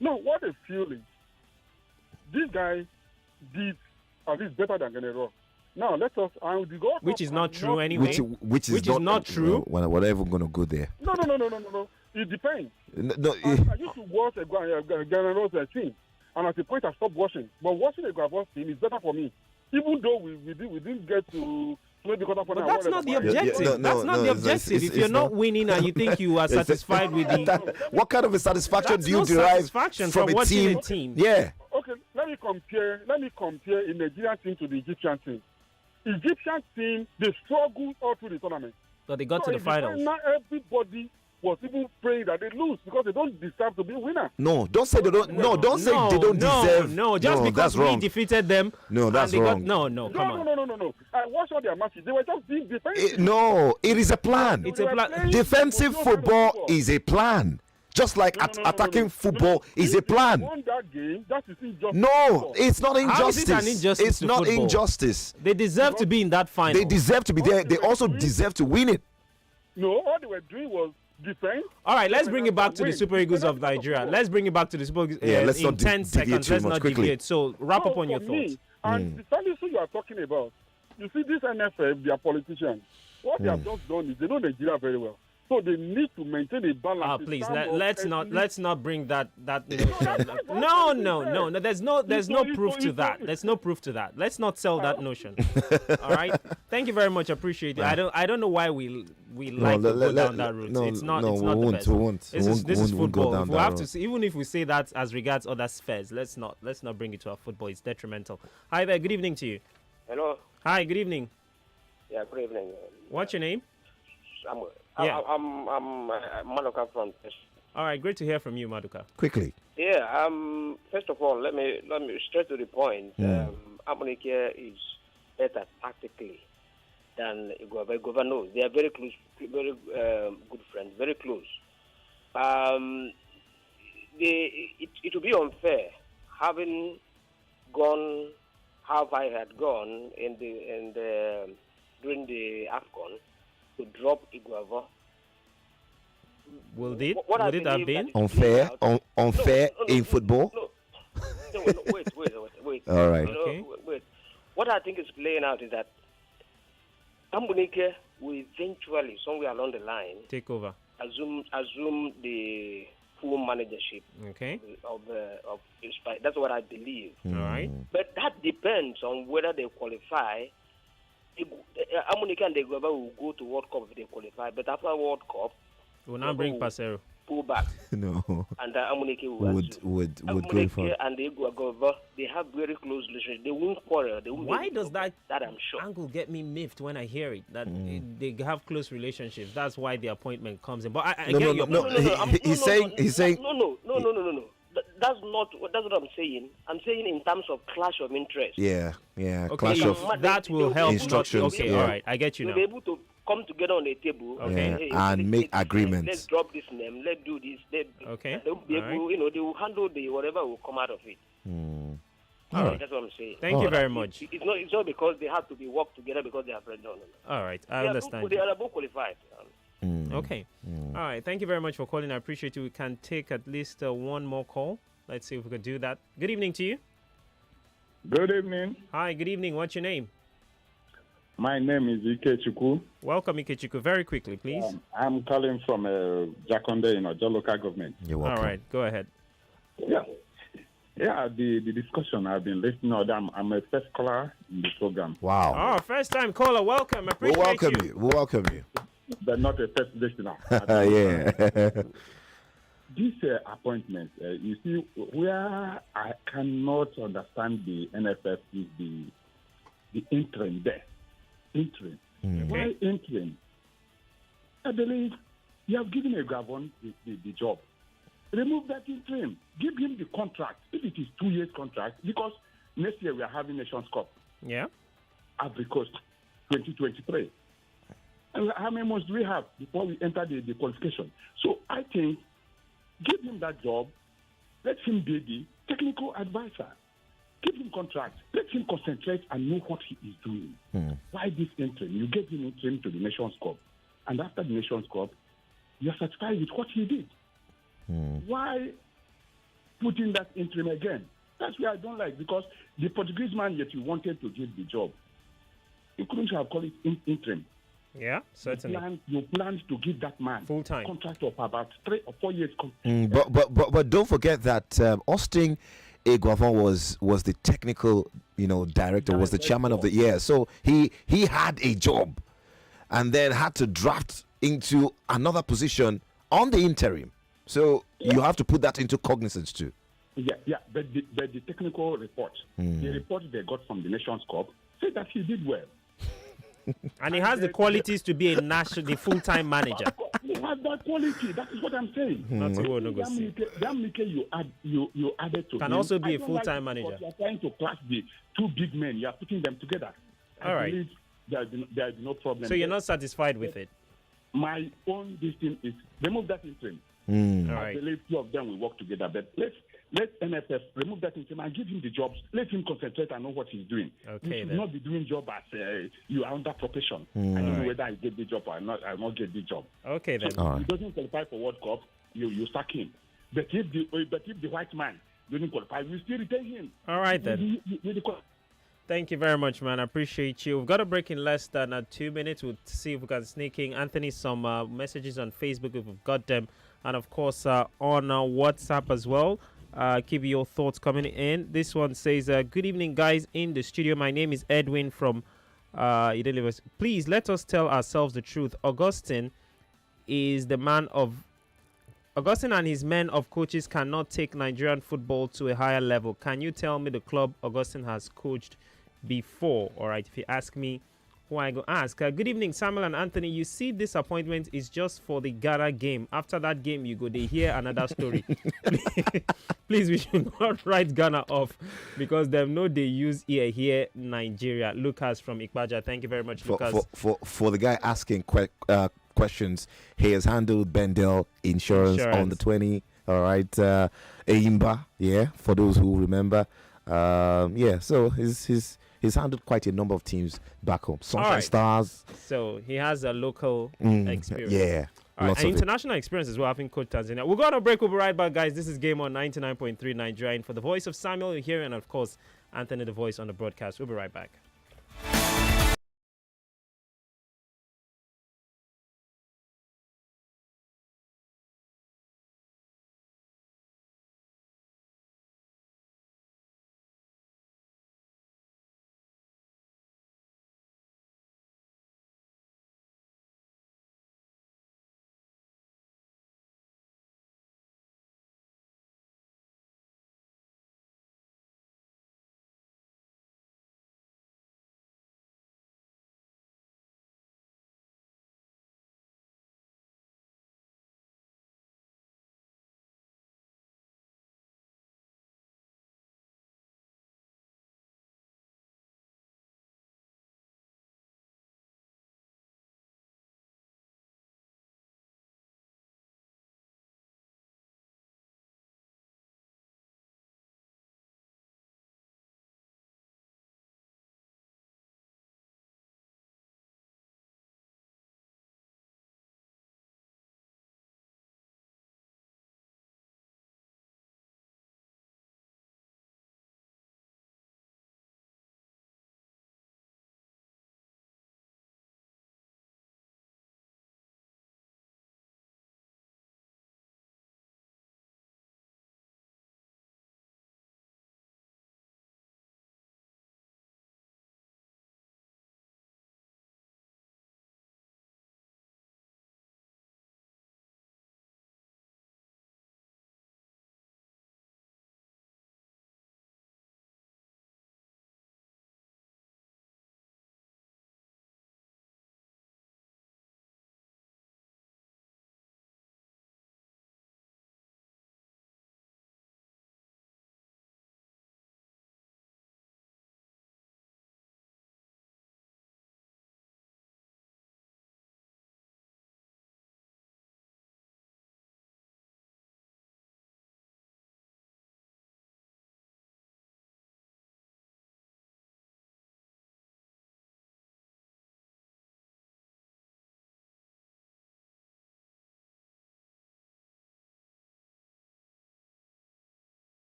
No, what they feel is this guy did at least better than Genero. Now let us. Which is not true anyway. Which is not true. We're never going to go there. No. It depends. No, I used to watch Genero's team, and at a point I stopped watching. But watching the Eguavon team is better for me, even though we didn't get to. But that's not the objective. That's not the objective. If you're not winning and you think you are satisfied with the... What kind of a satisfaction do you derive from a team? Yeah. Okay, let me compare a Nigerian team to the Egyptian team. Egyptian team, they struggled all through the tournament. So they got to the finals. Now everybody was even praying that they lose because they don't deserve to be winner. No, don't say they don't. No, don't say they don't deserve. No, just because we defeated them. No, that's wrong. No, come on. No. I watched all their matches. They were just being defensive. No, it is a plan. It's a plan. Defensive football is a plan. Just like attacking football is a plan. Won that game, that is injustice. No, it's not injustice. How is it an injustice it's not football? Injustice. They deserve to be in that final. They deserve to be there. They also deserve to win it. No, all they were doing was defense. All right, let's bring it back to the Super Eagles of Nigeria. Let's bring it back to the Super Eagles let's in 10 seconds. Let's not deviate. So wrap up on your thoughts. And the studies you are talking about, you see, this NFF, they are politicians. What they have just done is they know Nigeria very well. So they need to maintain a balance. Please, let's not bring that notion. No. There's no proof to that. There's no proof to that. Let's not sell that notion. All right. Thank you very much. Appreciate it. I don't know why we like to go down that route. It's not the best. This is football. If we have to, even if we say that as regards other spheres, let's not bring it to our football. It's detrimental. Hi there. Good evening to you. Hello. Hi. Good evening. Yeah. Good evening. What's your name? Samuel. Yeah. I'm Maduka from. All right, great to hear from you, Maduka. Quickly. Yeah. First of all, let me straight to the point. Amuneke is better tactically than Eguavon knows. They are very close, very good friends, very close. It would be unfair having gone how I had gone during the AFCON. To drop Eguavon. Would it have been unfair in football? No, wait. All right. Wait. What I think is playing out is that Amuneke will eventually, somewhere along the line, take over, assume the full managership. Okay. Of that's what I believe. All right. But that depends on whether they qualify. Amuneke and Eguavon will go to World Cup if they qualify, but after World Cup, we'll now bring Pasero. Pull back. No. And Amuneke would go for. And Eguavon, they have very close relations. They won't quarrel. Why does that I'm sure angle get me miffed when I hear it? That they have close relationships. That's why the appointment comes in. But I get your point. He's saying. No. That's not what I'm saying. I'm saying in terms of clash of interest. Yeah. Okay, Clash of that will help. Instructions. Okay, all right. I get you now. They'll be able to come together on a table. Okay. And make agreements. Let's drop this name. Let's do this. Okay. They'll be able, they will handle whatever will come out of it. All right. That's what I'm saying. Thank you very much. It's not because they have to be work together because they are friends. No. All right. I understand. They are both qualified. Okay. All right. Thank you very much for calling. I appreciate you. We can take at least one more call. Let's see if we can do that. Good evening to you. Good evening. Hi, good evening. What's your name? My name is Ikechukwu. Welcome, Ikechukwu. Very quickly, please. I'm calling from Jakonde in Ojo local government. You're welcome. All right, go ahead. Yeah, the discussion I've been listening to. I'm a first caller in the program. Wow. Oh, first time caller. Welcome. I appreciate We'll welcome you. But not a first listener. Yeah. This appointment, you see, where I cannot understand the NFF is the interim there. Interim. Why interim? I believe you have given a Gavon the job. Remove that interim. Give him the contract. If it is 2 years contract, because next year we are having Nations Cup. Yeah. Ivory Coast 2023. And how many months do we have before we enter the qualification? So I think give him that job. Let him be the technical advisor. Give him contract. Let him concentrate and know what he is doing. Why this interim? You gave him interim to the Nations Cup. And after the Nations Cup, you are satisfied with what he did. Why put in that interim again? That's where I don't like, because the Portuguese man that you wanted to give the job, you couldn't have called it interim. Yeah, certainly. You planned to give that man full-time contract of about 3 or 4 years. But don't forget that Austin Eguavon was the technical, director, was the chairman of the year. So he had a job, and then had to draft into another position on the interim. So you have to put that into cognizance too. Yeah, but the technical report, the report they got from the Nations Cup, said that he did well. And he has the qualities to be the full-time manager. He has that quality. That is what I'm saying. You added to can him. also be a full-time manager. You are trying to clash the two big men. You are putting them together. All right. Believe there is no problem. So you're not satisfied with it? My own decision is remove that interim. All right. I believe two of them will work together. But let NFF remove that interim and give him the jobs. Let him concentrate and know what he's doing. Okay, you should then. not be doing job as you are under probation. I don't know whether I get the job or I not get the job. Okay, then. So he doesn't qualify for World Cup, you sack him. But if the white man doesn't qualify, we still retain him. All right, then. Thank you very much, man. I appreciate you. We've got a break in less than 2 minutes. We'll see if we can sneak in, Anthony, some messages on Facebook if we've got them. And, of course, on WhatsApp as well. Keep your thoughts coming in. This one says, good evening, guys in the studio. My name is Edwin from Please let us tell ourselves the truth. Augustine and his men of coaches cannot take Nigerian football to a higher level. Can you tell me the club Augustine has coached before? All right, if you ask me, who I go ask. Good evening, Samuel and Anthony. You see, this appointment is just for the Ghana game. After that game, you go they hear another story. Please, we should not write Ghana off, because they know they use here Nigeria. Lucas from Ikpaja. Thank you very much, Lucas. For the guy asking questions, he has handled Bendel Insurance on the 20. All right, Eimba, for those who remember. So he's handled quite a number of teams back home. Sunshine Stars. So he has a local experience. Yeah. Right, and international experience as well, having coached Tanzania. We're going to break. We'll be right back, guys. This is Game On 99.3 Nigeria. For the voice of Samuel, you're hearing, and of course, Anthony, the voice on the broadcast. We'll be right back.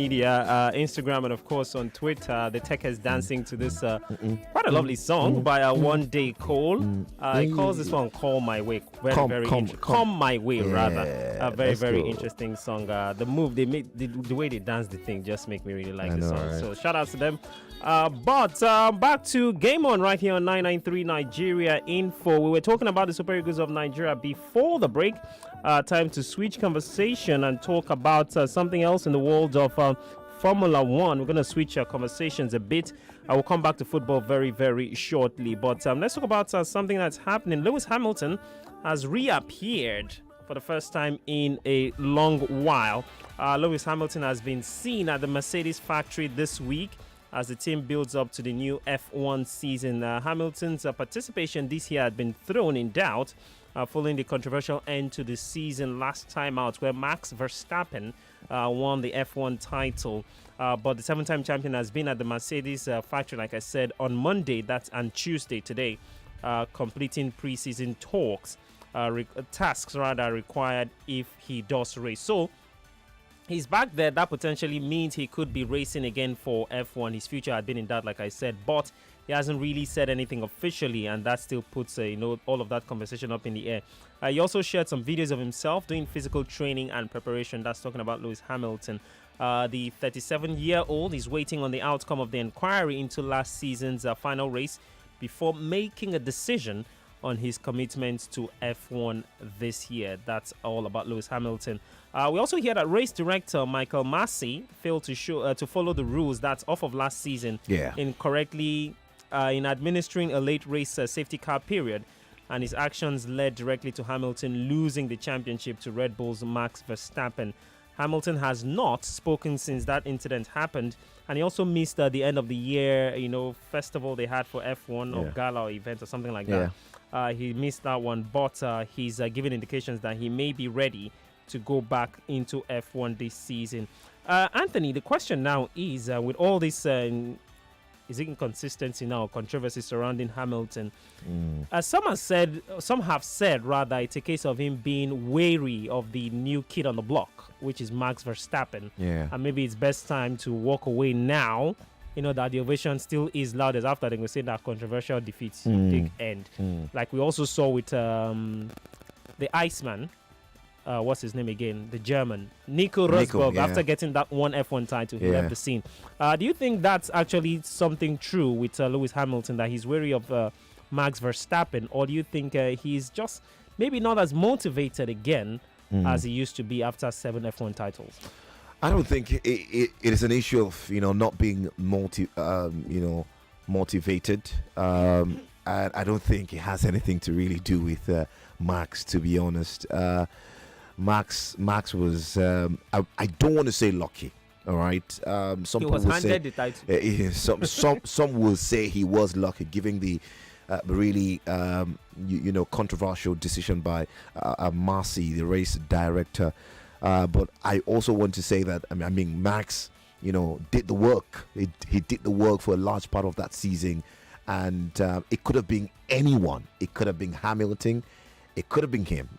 media, Instagram, and of course on Twitter. The tech is dancing to this quite a lovely song by One Day Cole. He calls this one "Call My Way." Come My Way, rather. A very interesting song. The move they made, the way they dance the thing, just make me really like the song. Right? So shout out to them. But back to Game On right here on 993 Nigeria Info. We were talking about the Super Eagles of Nigeria before the break. Time to switch conversation and talk about something else in the world of Formula One. We're going to switch our conversations a bit. I will come back to football very shortly. But let's talk about something that's happening. Lewis Hamilton has reappeared for the first time in a long while. Lewis Hamilton has been seen at the Mercedes factory this week as the team builds up to the new F1 season. Hamilton's participation this year had been thrown in doubt following the controversial end to the season last time out, where Max Verstappen won the F1 title. But the 7-time champion has been at the Mercedes factory, like I said, on Monday, that's on Tuesday today, completing preseason tasks required if he does race. So he's back there. That potentially means he could be racing again for F1. His future had been in doubt, like I said, but he hasn't really said anything officially, and that still puts all of that conversation up in the air. He also shared some videos of himself doing physical training and preparation. That's talking about Lewis Hamilton. The 37-year-old is waiting on the outcome of the inquiry into last season's final race before making a decision on his commitment to F1 this year. That's all about Lewis Hamilton. We also hear that race director Michael Massey failed to follow the rules that's off of last season in administering a late race safety car period, and his actions led directly to Hamilton losing the championship to Red Bull's Max Verstappen. Hamilton has not spoken since that incident happened, and he also missed the end of the year, festival they had for F1 or gala or event or something like that. He missed that one, but he's given indications that he may be ready to go back into F1 this season. Anthony, the question now is, with all this inconsistency now, controversy surrounding Hamilton, some have said it's a case of him being wary of the new kid on the block, which is Max Verstappen. And maybe it's best time to walk away now, that the ovation still is loudest after they will say that controversial defeats take end. Like we also saw with the Iceman, what's his name again? The German, Nico Rosberg. After getting that one F1 title, he left the scene. Do you think that's actually something true with Lewis Hamilton, that he's wary of Max Verstappen, or do you think he's just maybe not as motivated again as he used to be after 7 F1 titles? I don't think it is an issue of not being motivated. I don't think it has anything to really do with Max, to be honest. Max was I don't want to say lucky. All right. Some people will say the title. some will say he was lucky, given the really controversial decision by Massey, the race director. But I also want to say that I mean Max, did the work. He did the work for a large part of that season, and it could have been anyone. It could have been Hamilton. It could have been him.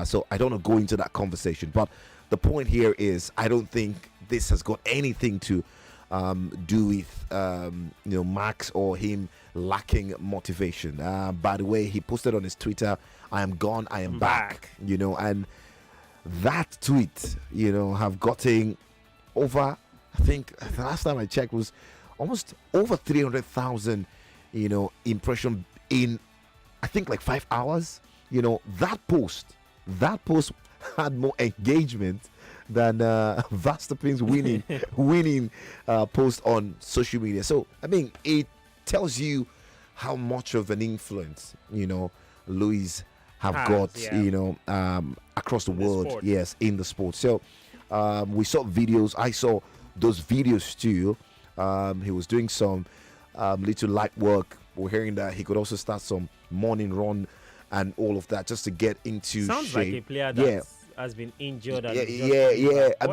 So I don't want to go into that conversation. But the point here is, I don't think this has got anything to do with Max or him lacking motivation. By the way, he posted on his Twitter, "I am gone, I am back." And that tweet, have gotten over, I think the last time I checked was almost over 300,000, impression in, I think, like 5 hours. That post had more engagement than Verstappen's winning post on social media. So I mean, it tells you how much of an influence Louis have got across the world. Yes, in the sport. So we saw videos. I saw those videos too. He was doing some little light work. We're hearing that he could also start some morning run and all of that, just to get into Sounds shape. Like a player that has been injured. And I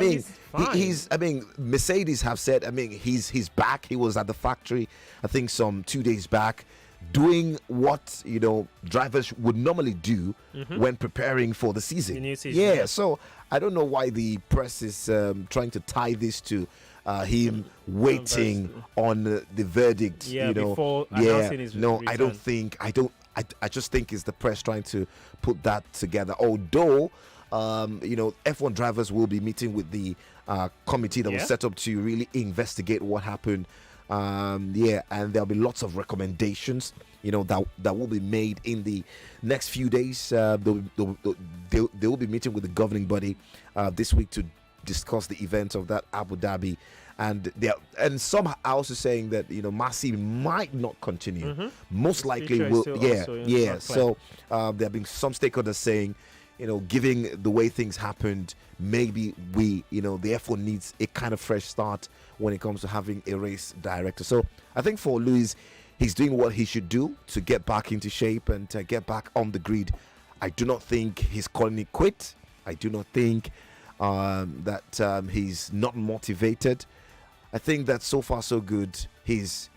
mean, Mercedes have said, he's back. He was at the factory, I think, some 2 days back, doing what drivers would normally do when preparing for the season. The new season. So I don't know why the press is trying to tie this to him waiting on the verdict. Yeah, before announcing his return. I just think it's the press trying to put that together. Although, F1 drivers will be meeting with the committee that was set up to really investigate what happened. And there'll be lots of recommendations, that will be made in the next few days. They will be meeting with the governing body this week to discuss the events of that Abu Dhabi. And some are also saying that Massey might not continue. Most likely will. So there have been some stakeholders saying, given the way things happened, maybe the F1 needs a kind of fresh start when it comes to having a race director. So I think for Lewis, he's doing what he should do to get back into shape and to get back on the grid. I do not think he's calling it quit. I do not think that he's not motivated. I think that so far so good. He's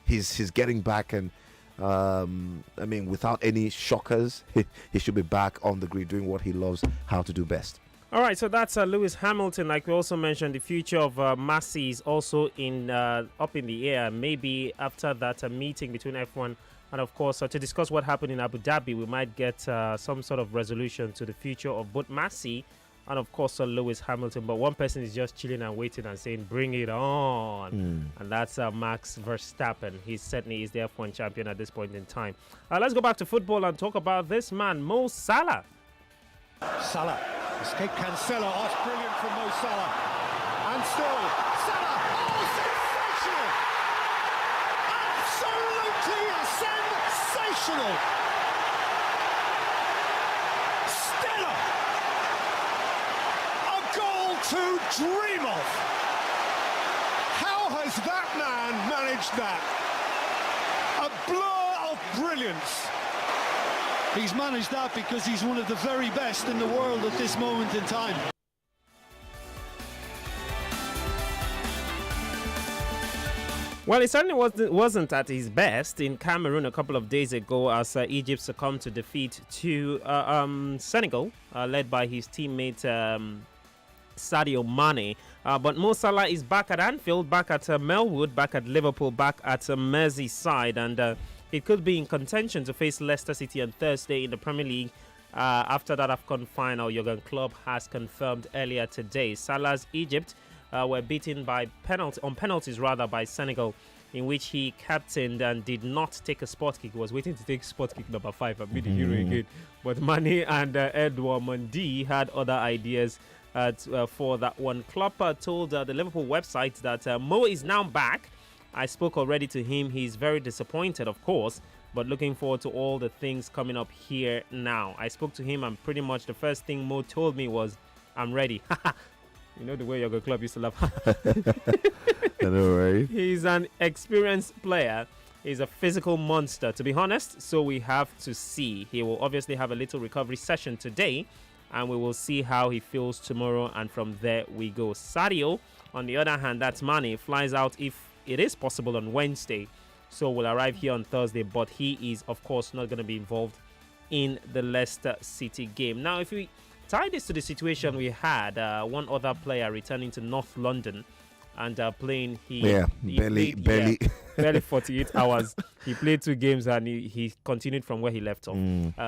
getting back, and without any shockers, he should be back on the grid doing what he loves how to do best. All right, so that's Lewis Hamilton. Like we also mentioned, the future of Massey is also up in the air. Maybe after that meeting between F1 and, of course, to discuss what happened in Abu Dhabi, we might get some sort of resolution to the future of both Massey and, of course, Lewis Hamilton. But one person is just chilling and waiting and saying, bring it on. And that's Max Verstappen. He certainly is the F1 champion at this point in time. Let's go back to football and talk about this man, Mo Salah. Salah, escape Cancelo. Oh, it's brilliant from Mo Salah. And still, Salah. Oh, sensational! Absolutely sensational! Stellar! A goal to dream of! How has that man managed that? A blur of brilliance. He's managed that because he's one of the very best in the world at this moment in time. Well, it certainly wasn't at his best in Cameroon a couple of days ago as Egypt succumbed to defeat to Senegal, led by his teammate Sadio Mane. But Mo Salah is back at Anfield, back at Melwood, back at Liverpool, back at Merseyside, and it could be in contention to face Leicester City on Thursday in the Premier League. After that AFCON final, Jurgen Klopp has confirmed earlier today. Salah's Egypt were beaten by penalties by Senegal, in which he captained and did not take a spot kick. He was waiting to take spot kick number 5 and be the hero again. But Mane and Edouard Mendy had other ideas for that one. Klopp told the Liverpool website that Mo is now back. I spoke already to him. He's very disappointed, of course, but looking forward to all the things coming up here now. I spoke to him, and pretty much the first thing Mo told me was, I'm ready. You know the way Jurgen Klopp used to laugh. I know, right? He's an experienced player. He's a physical monster, to be honest, so we have to see. He will obviously have a little recovery session today, and we will see how he feels tomorrow, and from there we go. Sadio, on the other hand, that's Mane, flies out if it is possible on Wednesday, so will arrive here on Thursday, but he is, of course, not going to be involved in the Leicester City game. Now, if we tie this to the situation we had, one other player returning to North London and playing, barely 48 hours. He played 2 games and he continued from where he left off.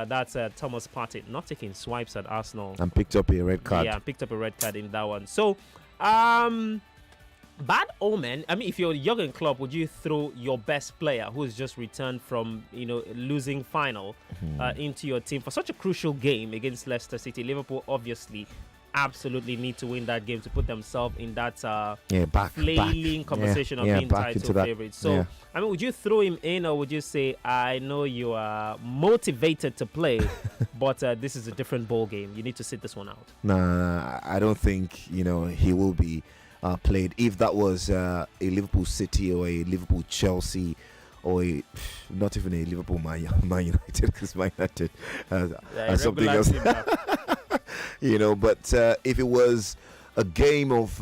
That's Thomas Partey, not taking swipes at Arsenal. And picked up a red card. Yeah, picked up a red card in that one. So, bad omen. I mean, if you're Jurgen Klopp, would you throw your best player who's just returned from, losing final into your team for such a crucial game against Leicester City? Liverpool obviously absolutely need to win that game to put themselves in that flailing conversation of being title favorites. So, I mean, would you throw him in, or would you say, I know you are motivated to play, but this is a different ball game. You need to sit this one out. Nah, I don't think, he will be played. If that was a Liverpool City or a Liverpool Chelsea or not even a Liverpool Man United, because Man United and something else. But if it was a game of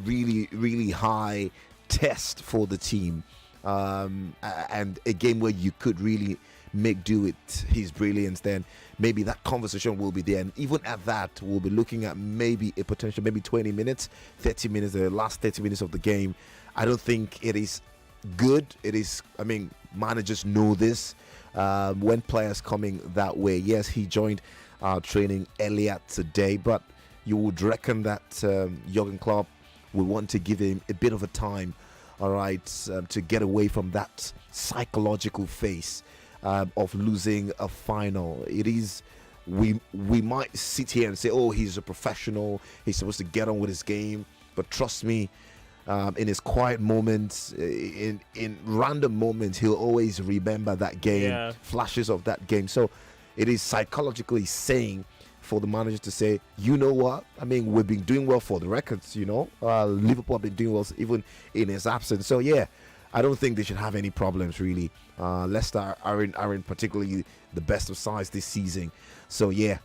really, really high test for the team, and a game where you could really make do with his brilliance, then maybe that conversation will be there. And even at that, we'll be looking at maybe a potential, maybe 20 minutes, 30 minutes, the last 30 minutes of the game. I don't think it is good. It is, I mean, managers know this. When players coming that way, yes, he joined training earlier today, but you would reckon that Jurgen Klopp will want to give him a bit of a time, all right, to get away from that psychological phase of losing a final. It is, we might sit here and say, oh, he's a professional, he's supposed to get on with his game, but trust me, in his quiet moments, in random moments, he'll always remember that game, flashes of that game. So it is psychologically sane for the manager to say, you know what, I mean, we've been doing well for the records, you know, Liverpool have been doing well even in his absence. So yeah, I don't think they should have any problems really. Leicester aren't particularly the best of sides this season. So yeah,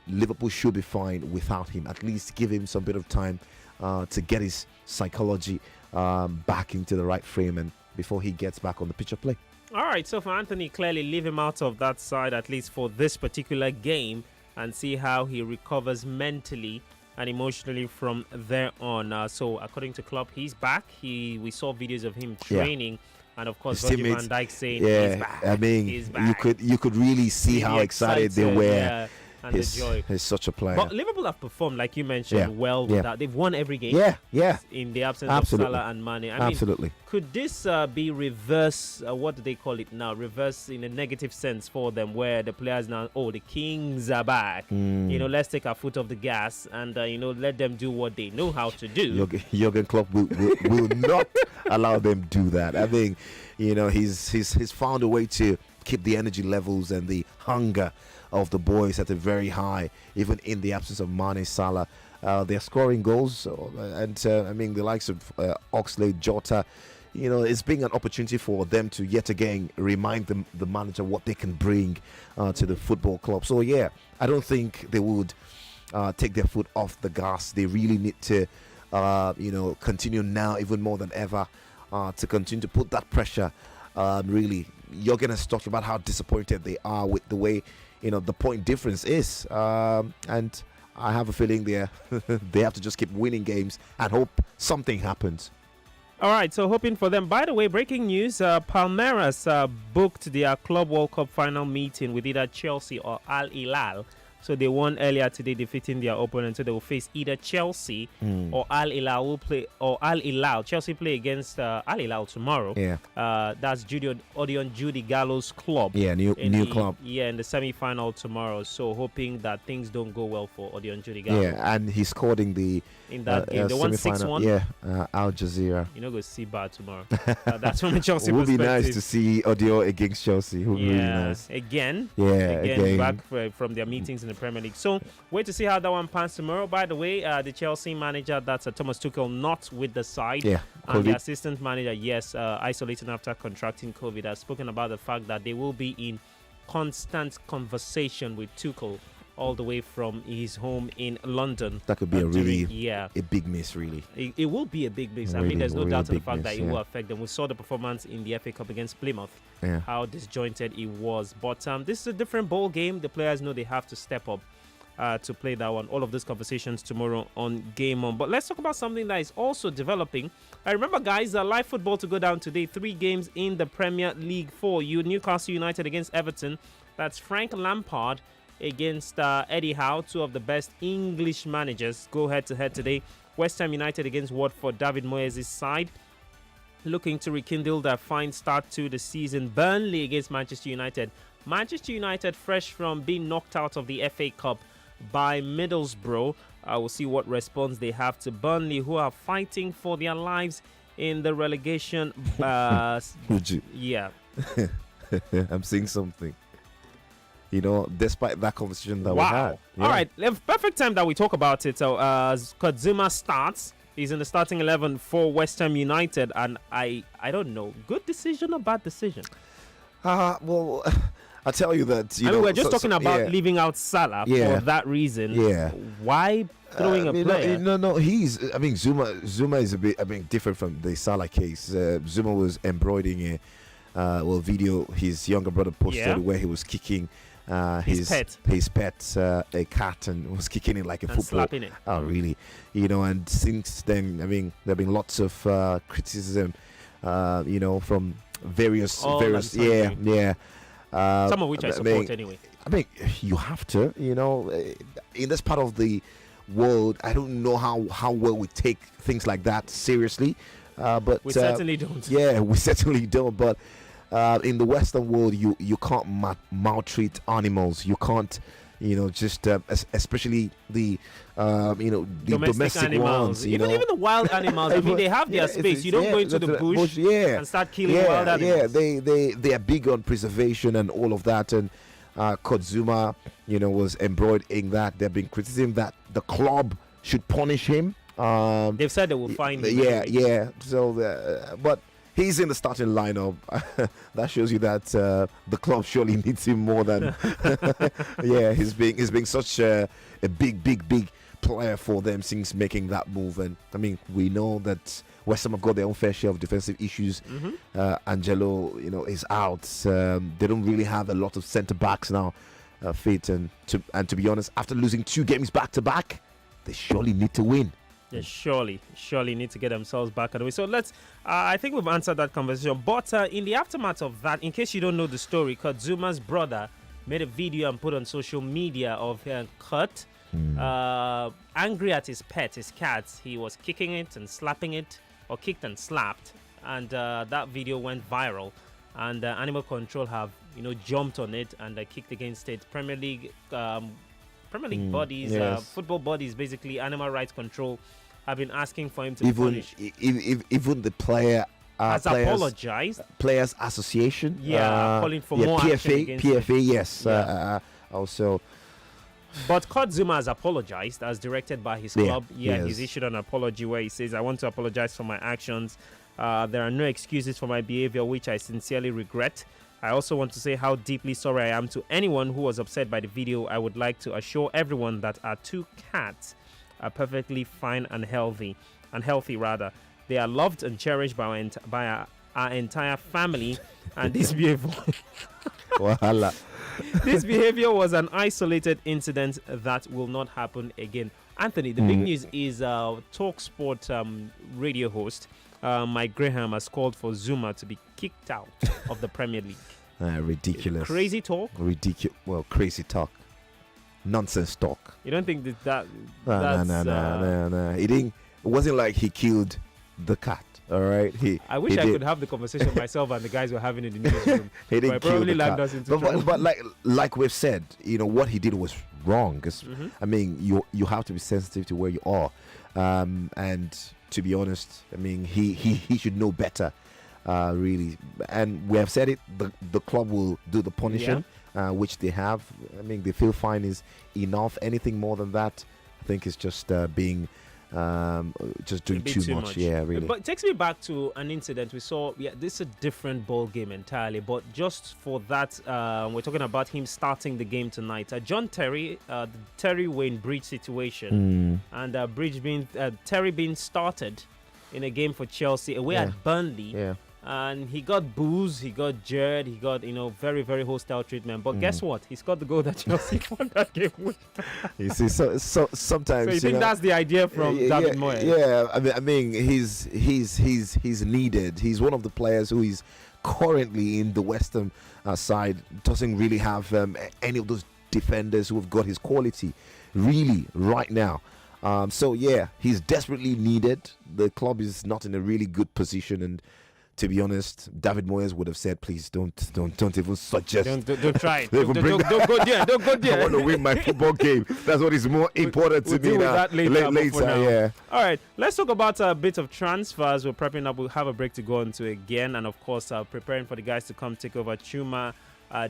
Liverpool should be fine without him. At least give him some bit of time to get his psychology back into the right frame and before he gets back on the pitch of play. All right, so for Anthony, clearly leave him out of that side, at least for this particular game, and see how he recovers mentally and emotionally from there on. So according to Klopp, he's back. We saw videos of him training. And of course, Virgil van Dijk saying he's back. I mean, he's back. you could really see how excited they were. Yeah, and the joy. He's such a player. But Liverpool have performed, like you mentioned, well with that. They've won every game. Yeah. In the absence of Salah and Mane. Absolutely. Mean, could this be reverse? What do they call it now? Reverse in a negative sense for them, where the players now, the Kings are back. You know, let's take our foot off the gas and let them do what they know how to do. Jurgen Klopp will not allow them do that. I think, he's found a way to keep the energy levels and the hunger of the boys at a very high, even in the absence of Mane, Salah. They're scoring goals, and the likes of Oxlade, Jota, it's being an opportunity for them to yet again remind the manager what they can bring to the football club. So yeah, I don't think they would take their foot off the gas. They really need to continue now even more than ever to continue to put that pressure. Really, Jurgen has talked about how disappointed they are with the way the point difference is, and I have a feeling they have to just keep winning games and hope something happens. All right, so hoping for them. By the way, breaking news, Palmeiras booked their Club World Cup final meeting with either Chelsea or Al Hilal. So they won earlier today, defeating their opponent. So they will face either Chelsea or Al Hilal. Chelsea play against Al Hilal tomorrow. Yeah. That's Odion Judy Gallo's club. Yeah, new club. Yeah, in the semi-final tomorrow. So hoping that things don't go well for Odion Judy Gallo. Yeah, and he scored in that game. They won 6-1. Yeah, Al Jazeera. Go see Bar tomorrow. That's from a Chelsea perspective. It would be perspective. nice to see Odion against Chelsea. It would be really nice. Again, back from their meetings in the Premier League. So wait to see how that one pans tomorrow. By the way, the Chelsea manager, that's Thomas Tuchel, not with the side. Yeah, and the assistant manager, isolating after contracting COVID, has spoken about the fact that they will be in constant conversation with Tuchel all the way from his home in London. That could be a big miss, really. It will be a big miss. Really, there's no doubt to the fact miss, that it will affect them. We saw the performance in the FA Cup against Plymouth, how disjointed it was. But this is a different ball game. The players know they have to step up to play that one. All of these conversations tomorrow on Game On. But let's talk about something that is also developing. I remember, guys, live football to go down today. 3 games in the Premier League for you. Newcastle United against Everton. That's Frank Lampard against Eddie Howe, 2 of the best English managers. Go head-to-head today. West Ham United against Watford, David Moyes' side, looking to rekindle their fine start to the season. Burnley against Manchester United. Manchester United fresh from being knocked out of the FA Cup by Middlesbrough. We'll see what response they have to Burnley, who are fighting for their lives in the relegation. Yeah. I'm seeing something. Despite that conversation that we had. Yeah. All right, perfect time that we talk about it. So, Zouma starts. He's in the starting 11 for West Ham United, and I don't know, good decision or bad decision? Well, I tell you that. I mean, we're just talking about leaving out Salah for that reason. Yeah. Why throwing a player? No. I mean, Zouma is a bit. I mean, different from the Salah case. Zouma was embroidering a video his younger brother posted where he was kicking his pet, a cat, and was kicking it like a football. Slapping it. Oh, really? And since then, I mean, there have been lots of criticism, from various, some of which I support anyway. I mean, you have to, in this part of the world, I don't know how well we take things like that seriously, but we certainly don't. Yeah, we certainly don't. But in the Western world, you can't maltreat animals. You can't, just especially the the domestic animals, ones. Even the wild animals. I mean, they have their space. You don't go into the bush and start killing wild animals. Yeah, they are big on preservation and all of that. And Zouma, was embroidered in that. They've been criticizing that the club should punish him. They've said they will find him. Yeah. So, but he's in the starting lineup. That shows you that the club surely needs him more than. He's been such a big player for them since making that move. And I mean, we know that West Ham have got their own fair share of defensive issues. Angelo, is out. They don't really have a lot of centre backs now fit. And to be honest, after losing 2 games back to back, they surely need to win. They surely need to get themselves back on the way. So let's, I think we've answered that conversation. But in the aftermath of that, in case you don't know the story, Zouma's brother made a video and put on social media of Kurt angry at his pet, his cat. He was kicking it and slapping it, or kicked and slapped. And that video went viral. And Animal Control have, jumped on it and kicked against it. Premier League bodies, football bodies, basically Animal Rights Control, have been asking for him to be punished. Even the player has apologized. Players Association, calling for more action against PFA, yes. Also, but Zouma has apologized as directed by his club. He's issued an apology where he says, "I want to apologize for my actions. There are no excuses for my behavior, which I sincerely regret. I also want to say how deeply sorry I am to anyone who was upset by the video. I would like to assure everyone that our 2 cats are perfectly fine and healthy. They are loved and cherished by our entire family, and this behavior this behavior was an isolated incident that will not happen again." Anthony, the big news is Talk Sport radio host Mike Graham has called for Zouma to be kicked out of the Premier League. Ridiculous. Crazy talk? Crazy talk. Nonsense talk. You don't think that's... No. It wasn't like he killed the cat, all right? I wish I could have the conversation myself and the guys were having in the newsroom. He didn't kill the cat. Us into but like we've said, what he did was wrong. Because, I mean, you have to be sensitive to where you are. And to be honest, I mean, he should know better, really. And we have said it, the club will do the punishing, which they have. I mean, they feel fine is enough. Anything more than that, I think is just being just doing too much. Yeah, really. But it takes me back to an incident we saw. Yeah, this is a different ball game entirely. But just for that, we're talking about him starting the game tonight. John Terry, the Terry Wayne Bridge situation, and Terry being started in a game for Chelsea away at Burnley. Yeah. And he got booze, he got jeered, he got, very, very hostile treatment. But guess what? He scored the goal that Chelsea won that game with. You see, so sometimes. So you think that's the idea from David Moyes? Yeah, I mean, he's needed. He's one of the players who is currently in the West Ham side. Doesn't really have any of those defenders who have got his quality, really, right now. So he's desperately needed. The club is not in a really good position, and to be honest, David Moyes would have said, "Please don't even suggest. Don't try it. Don't go there. Don't go there. I want to win my football game. That's what is more important to me now. That later. All right. Let's talk about a bit of transfers. We're prepping up. We'll have a break to go into again, and of course, preparing for the guys to come take over. Chuma,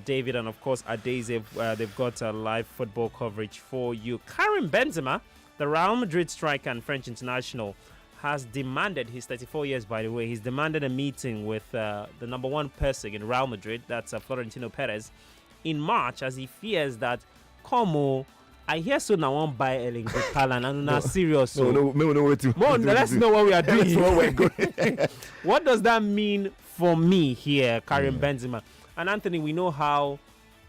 David, and of course, Adeze. They've got live football coverage for you. Karim Benzema, the Real Madrid striker and French international, has demanded, he's 34 years by the way, he's demanded a meeting with the number 1 person in Real Madrid, that's Florentino Perez, in March as he fears that, come on, I hear so now won't buy Erling Haaland and not serious. So. Let's know what we are doing. What does that mean for me here, Karim Benzema? And Anthony, we know how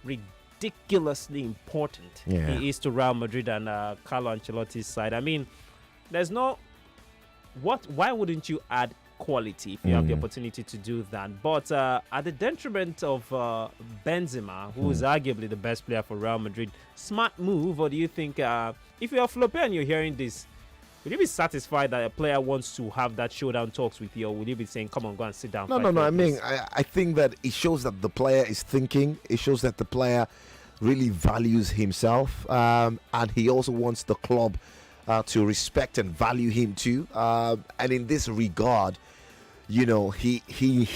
ridiculously important he is to Real Madrid and Carlo Ancelotti's side. I mean, there's no why wouldn't you add quality if you have the opportunity to do that? But at the detriment of Benzema, who is arguably the best player for Real Madrid, smart move? Or do you think if you're a flopper and you're hearing this, will you be satisfied that a player wants to have that showdown talks with you, or will you be saying, come on, go and sit down? No. I mean, I think that it shows that the player is thinking. It shows that the player really values himself, and he also wants the club to respect and value him too. And in this regard, you know, he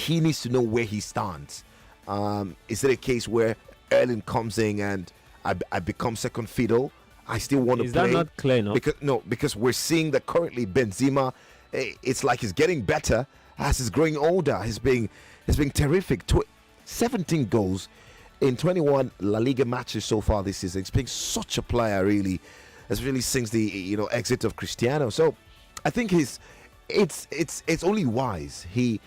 needs to know where he stands. Is it a case where Erling comes in and I become second fiddle? I still want to play. Is that not clear enough? Because we're seeing that currently Benzema, it's like he's getting better as he's growing older. He's been terrific. 17 goals in 21 La Liga matches so far this season. He's been such a player, really, especially since the exit of Cristiano. So I think it's only wise he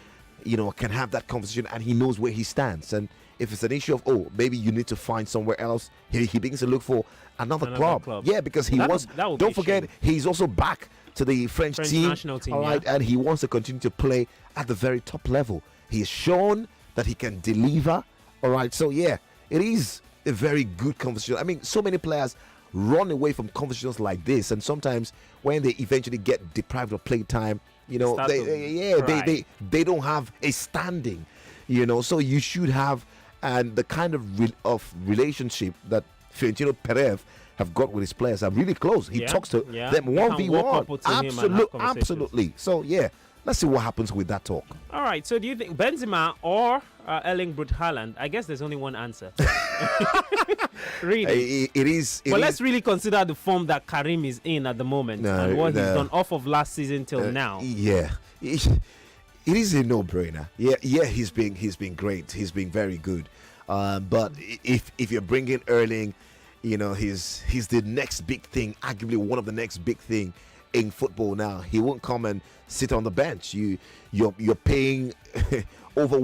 can have that conversation, and he knows where he stands. And if it's an issue of maybe you need to find somewhere else, he begins to look for another club. Yeah, because he wants. Don't forget, he's also back to the French team. National team. All right, and he wants to continue to play at the very top level. He has shown that he can deliver. All right, so yeah, it is a very good conversation. I mean, so many players run away from conversations like this, and sometimes when they eventually get deprived of play time, they don't have a standing, so you should have, and the kind of relationship that Fiorentino Perez have got with his players are really close. He talks to them 1v1. Absolutely. So yeah, let's see what happens with that talk. All right, so do you think Benzema or Erling Haaland? I guess there's only one answer. Really? It is. But let's really consider the form that Karim is in at the moment and what he's done off of last season till now. Yeah. It is a no-brainer. Yeah, he's been great. He's been very good. But if you're bringing Erling, he's the next big thing, arguably one of the next big thing in football now. He won't come and sit on the bench. You're paying over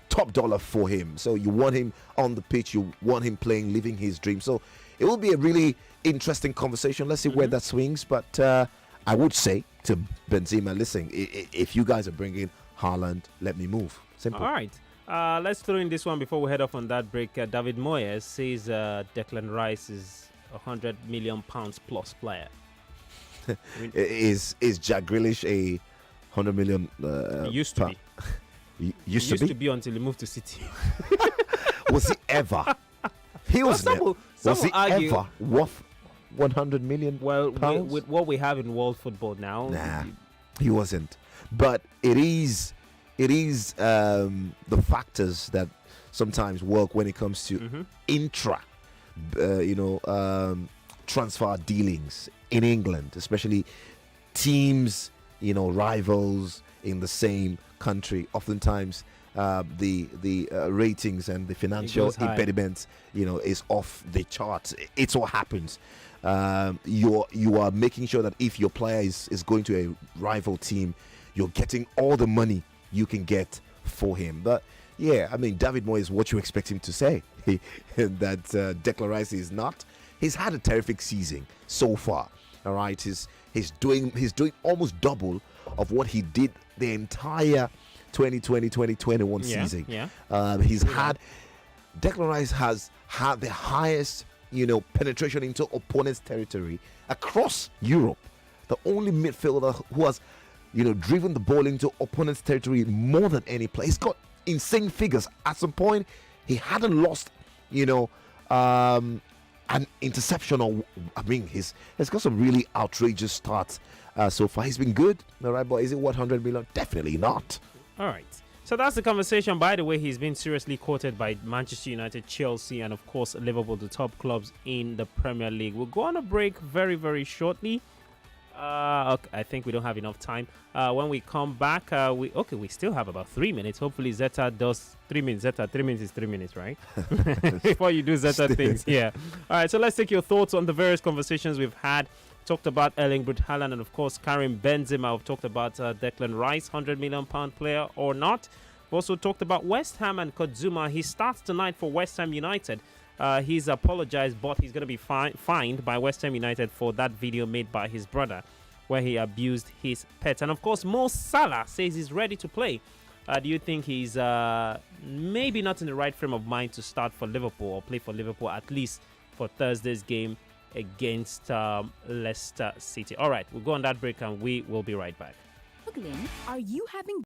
top dollar for him. So you want him on the pitch. You want him playing, living his dream. So it will be a really interesting conversation. Let's see where that swings. But I would say to Benzema, listen, if you guys are bringing Haaland, let me move. Simple. All right. Let's throw in this one before we head off on that break. David Moyes says Declan Rice is £100 million plus player. Is Jack Grealish a 100 million? He used to be. Used to be until he moved to City. Was he ever? He was. Was he ever worth 100 million? Well, with what we have in world football now, nah, he wasn't. But it is the factors that sometimes work when it comes to intra, transfer dealings in England, especially teams, rivals in the same country. Oftentimes, the ratings and the financial impediments, is off the charts. It's what happens. You are making sure that if your player is going to a rival team, you're getting all the money you can get for him. But yeah, I mean, David Moyes, what you expect him to say that Declan Rice is not. He's had a terrific season so far. All right, he's doing almost double of what he did the entire 2020-2021 season. Yeah. Declan Rice has had the highest, penetration into opponents' territory across Europe. The only midfielder who has, driven the ball into opponents' territory more than any player. He's got insane figures. At some point, he hadn't lost, an interception, or he's got some really outrageous starts so far. He's been good, all right, but is it 100 million? Definitely not. All right. So that's the conversation. By the way, he's been seriously quoted by Manchester United, Chelsea, and of course Liverpool, the top clubs in the Premier League. We'll go on a break very, very shortly. Okay, I think we don't have enough time. When we come back, we still have about 3 minutes. Hopefully, Zeta does 3 minutes. Zeta, 3 minutes is 3 minutes, right? Before you do Zeta things, yeah. All right, so let's take your thoughts on the various conversations we've had. Talked about Erling Braut Haaland and of course Karim Benzema. We've talked about Declan Rice, £100 million player or not. We've also talked about West Ham and Zouma. He starts tonight for West Ham United. He's apologized, but he's going to be fined by West Ham United for that video made by his brother where he abused his pet. And of course, Mo Salah says he's ready to play. Do you think he's maybe not in the right frame of mind to start for Liverpool or play for Liverpool, at least for Thursday's game against Leicester City? All right, we'll go on that break and we will be right back. Are you having